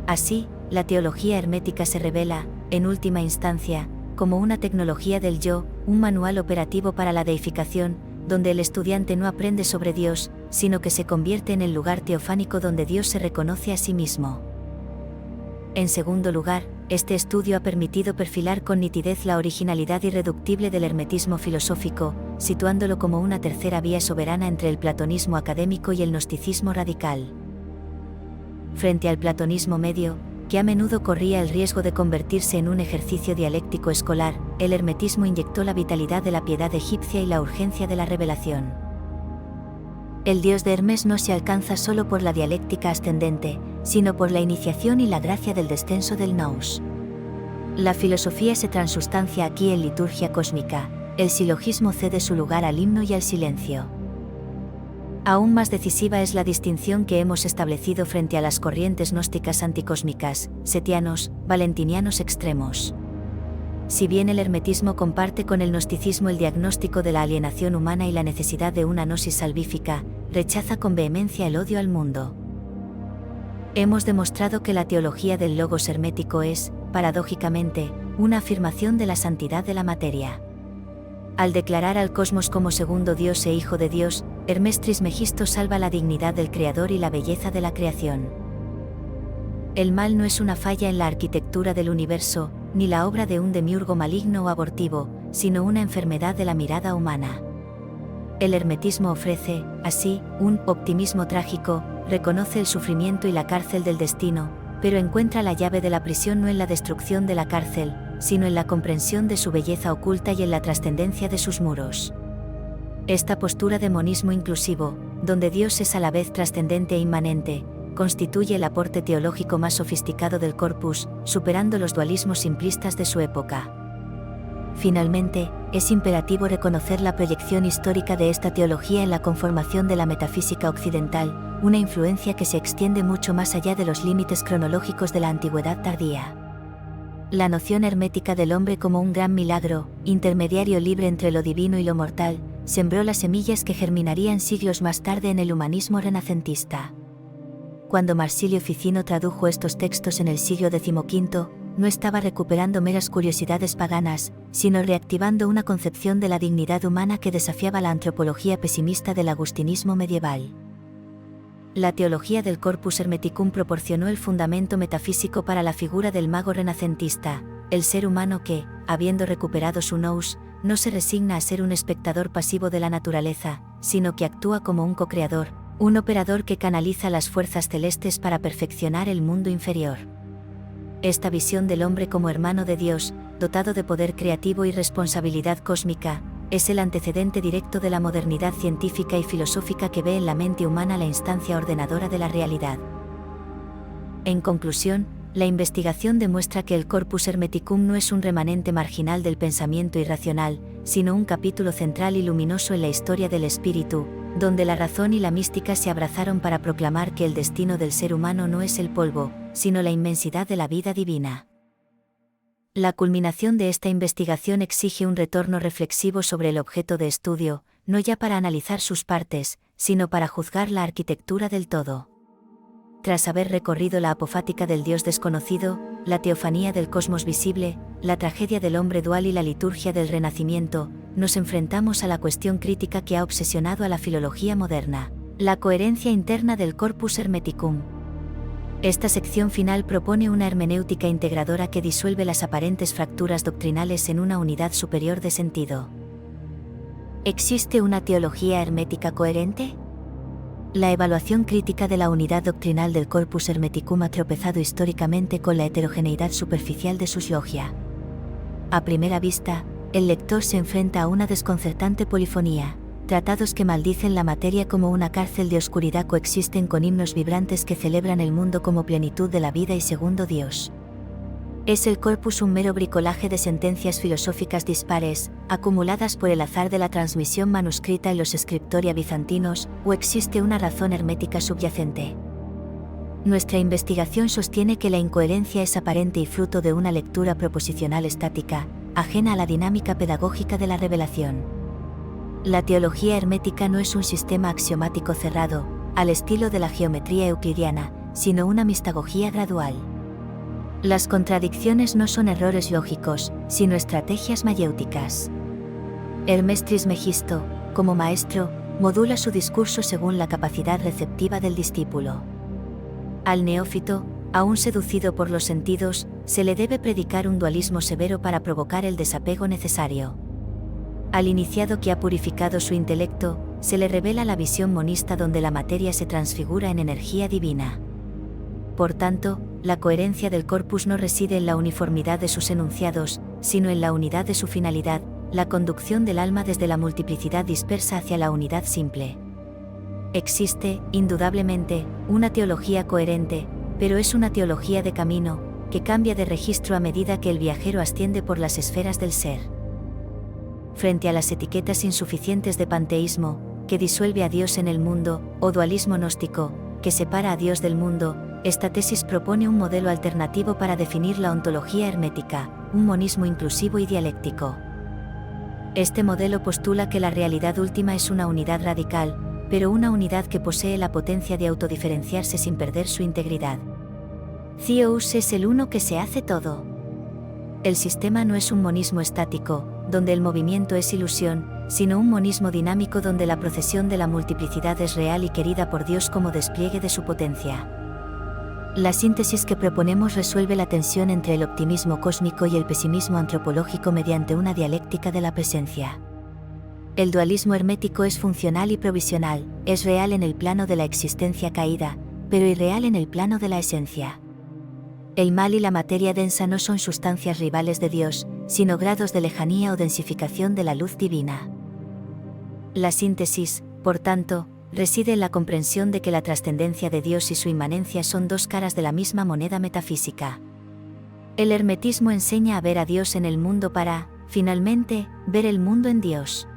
[SPEAKER 1] Así, la teología hermética se revela, en última instancia, como una tecnología del yo, un manual operativo para la deificación, donde el estudiante no aprende sobre Dios, sino que se convierte en el lugar teofánico donde Dios se reconoce a sí mismo. En segundo lugar, este estudio ha permitido perfilar con nitidez la originalidad irreductible del hermetismo filosófico, situándolo como una tercera vía soberana entre el platonismo académico y el gnosticismo radical. Frente al platonismo medio, que a menudo corría el riesgo de convertirse en un ejercicio dialéctico escolar, el hermetismo inyectó la vitalidad de la piedad egipcia y la urgencia de la revelación. El Dios de Hermes no se alcanza solo por la dialéctica ascendente, sino por la iniciación y la gracia del descenso del nous. La filosofía se transustancia aquí en liturgia cósmica, el silogismo cede su lugar al himno y al silencio. Aún más decisiva es la distinción que hemos establecido frente a las corrientes gnósticas anticósmicas, setianos, valentinianos extremos. Si bien el hermetismo comparte con el gnosticismo el diagnóstico de la alienación humana y la necesidad de una gnosis salvífica, rechaza con vehemencia el odio al mundo. Hemos demostrado que la teología del logos hermético es, paradójicamente, una afirmación de la santidad de la materia. Al declarar al cosmos como segundo Dios e Hijo de Dios, Hermes Trismegisto salva la dignidad del Creador y la belleza de la creación. El mal no es una falla en la arquitectura del universo, ni la obra de un demiurgo maligno o abortivo, sino una enfermedad de la mirada humana. El hermetismo ofrece, así, un optimismo trágico, reconoce el sufrimiento y la cárcel del destino, pero encuentra la llave de la prisión no en la destrucción de la cárcel, sino en la comprensión de su belleza oculta y en la trascendencia de sus muros. Esta postura de monismo inclusivo, donde Dios es a la vez trascendente e inmanente, constituye el aporte teológico más sofisticado del corpus, superando los dualismos simplistas de su época. Finalmente, es imperativo reconocer la proyección histórica de esta teología en la conformación de la metafísica occidental, una influencia que se extiende mucho más allá de los límites cronológicos de la antigüedad tardía. La noción hermética del hombre como un gran milagro, intermediario libre entre lo divino y lo mortal, sembró las semillas que germinarían siglos más tarde en el humanismo renacentista. Cuando Marsilio Ficino tradujo estos textos en el siglo XV, no estaba recuperando meras curiosidades paganas, sino reactivando una concepción de la dignidad humana que desafiaba la antropología pesimista del agustinismo medieval. La teología del Corpus Hermeticum proporcionó el fundamento metafísico para la figura del mago renacentista, el ser humano que, habiendo recuperado su nous, no se resigna a ser un espectador pasivo de la naturaleza, sino que actúa como un co-creador, un operador que canaliza las fuerzas celestes para perfeccionar el mundo inferior. Esta visión del hombre como hermano de Dios, dotado de poder creativo y responsabilidad cósmica, es el antecedente directo de la modernidad científica y filosófica que ve en la mente humana la instancia ordenadora de la realidad. En conclusión, la investigación demuestra que el Corpus Hermeticum no es un remanente marginal del pensamiento irracional, sino un capítulo central y luminoso en la historia del espíritu, donde la razón y la mística se abrazaron para proclamar que el destino del ser humano no es el polvo, sino la inmensidad de la vida divina. La culminación de esta investigación exige un retorno reflexivo sobre el objeto de estudio, no ya para analizar sus partes, sino para juzgar la arquitectura del todo. Tras haber recorrido la apofática del Dios desconocido, la teofanía del cosmos visible, la tragedia del hombre dual y la liturgia del Renacimiento, nos enfrentamos a la cuestión crítica que ha obsesionado a la filología moderna: la coherencia interna del Corpus Hermeticum. Esta sección final propone una hermenéutica integradora que disuelve las aparentes fracturas doctrinales en una unidad superior de sentido. ¿Existe una teología hermética coherente? La evaluación crítica de la unidad doctrinal del Corpus Hermeticum ha tropezado históricamente con la heterogeneidad superficial de sus logia. A primera vista, el lector se enfrenta a una desconcertante polifonía. Tratados que maldicen la materia como una cárcel de oscuridad coexisten con himnos vibrantes que celebran el mundo como plenitud de la vida y segundo Dios. ¿Es el corpus un mero bricolaje de sentencias filosóficas dispares, acumuladas por el azar de la transmisión manuscrita en los scriptoria bizantinos, o existe una razón hermética subyacente? Nuestra investigación sostiene que la incoherencia es aparente y fruto de una lectura proposicional estática, ajena a la dinámica pedagógica de la revelación. La teología hermética no es un sistema axiomático cerrado, al estilo de la geometría euclidiana, sino una mistagogía gradual. Las contradicciones no son errores lógicos, sino estrategias mayéuticas. Hermes Trismegisto, como maestro, modula su discurso según la capacidad receptiva del discípulo. Al neófito, aún seducido por los sentidos, se le debe predicar un dualismo severo para provocar el desapego necesario. Al iniciado que ha purificado su intelecto, se le revela la visión monista donde la materia se transfigura en energía divina. Por tanto, la coherencia del corpus no reside en la uniformidad de sus enunciados, sino en la unidad de su finalidad, la conducción del alma desde la multiplicidad dispersa hacia la unidad simple. Existe, indudablemente, una teología coherente, pero es una teología de camino, que cambia de registro a medida que el viajero asciende por las esferas del ser. Frente a las etiquetas insuficientes de panteísmo, que disuelve a Dios en el mundo, o dualismo gnóstico, que separa a Dios del mundo, esta tesis propone un modelo alternativo para definir la ontología hermética, un monismo inclusivo y dialéctico. Este modelo postula que la realidad última es una unidad radical, pero una unidad que posee la potencia de autodiferenciarse sin perder su integridad. Theos es el uno que se hace todo. El sistema no es un monismo estático, donde el movimiento es ilusión, sino un monismo dinámico donde la procesión de la multiplicidad es real y querida por Dios como despliegue de su potencia. La síntesis que proponemos resuelve la tensión entre el optimismo cósmico y el pesimismo antropológico mediante una dialéctica de la presencia. El dualismo hermético es funcional y provisional, es real en el plano de la existencia caída, pero irreal en el plano de la esencia. El mal y la materia densa no son sustancias rivales de Dios, sino grados de lejanía o densificación de la luz divina. La síntesis, por tanto, reside en la comprensión de que la trascendencia de Dios y su inmanencia son dos caras de la misma moneda metafísica. El hermetismo enseña a ver a Dios en el mundo para, finalmente, ver el mundo en Dios.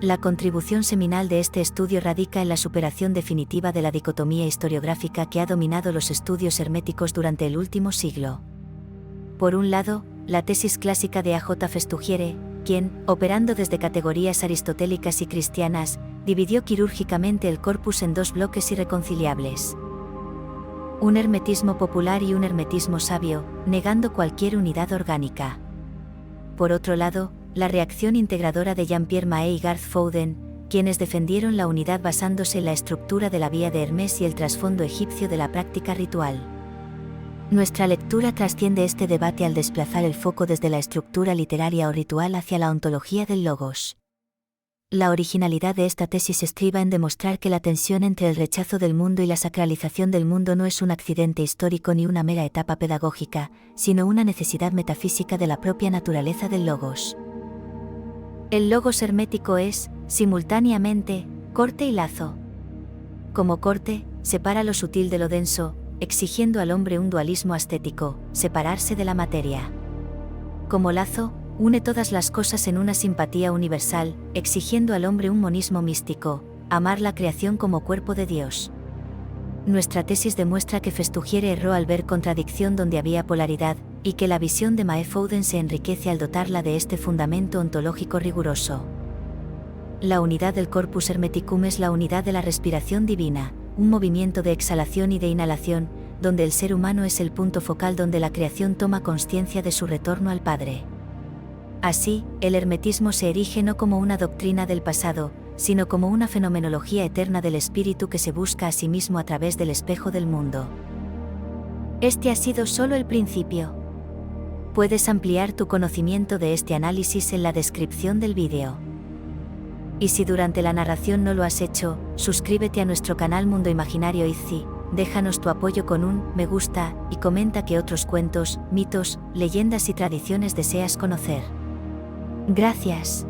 [SPEAKER 1] La contribución seminal de este estudio radica en la superación definitiva de la dicotomía historiográfica que ha dominado los estudios herméticos durante el último siglo. Por un lado, la tesis clásica de A.J. Festugiere, quien, operando desde categorías aristotélicas y cristianas, dividió quirúrgicamente el corpus en dos bloques irreconciliables. Un hermetismo popular y un hermetismo sabio, negando cualquier unidad orgánica. Por otro lado, la reacción integradora de Jean-Pierre Mahé y Garth Fowden, quienes defendieron la unidad basándose en la estructura de la vía de Hermés y el trasfondo egipcio de la práctica ritual. Nuestra lectura trasciende este debate al desplazar el foco desde la estructura literaria o ritual hacia la ontología del logos. La originalidad de esta tesis estriba en demostrar que la tensión entre el rechazo del mundo y la sacralización del mundo no es un accidente histórico ni una mera etapa pedagógica, sino una necesidad metafísica de la propia naturaleza del logos. El logos hermético es, simultáneamente, corte y lazo. Como corte, separa lo sutil de lo denso, exigiendo al hombre un dualismo ascético, separarse de la materia. Como lazo, une todas las cosas en una simpatía universal, exigiendo al hombre un monismo místico, amar la creación como cuerpo de Dios. Nuestra tesis demuestra que Festugiere erró al ver contradicción donde había polaridad, y que la visión de Mahé Fowden se enriquece al dotarla de este fundamento ontológico riguroso. La unidad del corpus hermeticum es la unidad de la respiración divina, un movimiento de exhalación y de inhalación, donde el ser humano es el punto focal donde la creación toma conciencia de su retorno al Padre. Así, el hermetismo se erige no como una doctrina del pasado, sino como una fenomenología eterna del espíritu que se busca a sí mismo a través del espejo del mundo. Este ha sido solo el principio. Puedes ampliar tu conocimiento de este análisis en la descripción del vídeo. Y si durante la narración no lo has hecho, suscríbete a nuestro canal Mundo Imaginario ITZY, déjanos tu apoyo con un me gusta y comenta qué otros cuentos, mitos, leyendas y tradiciones deseas conocer. Gracias.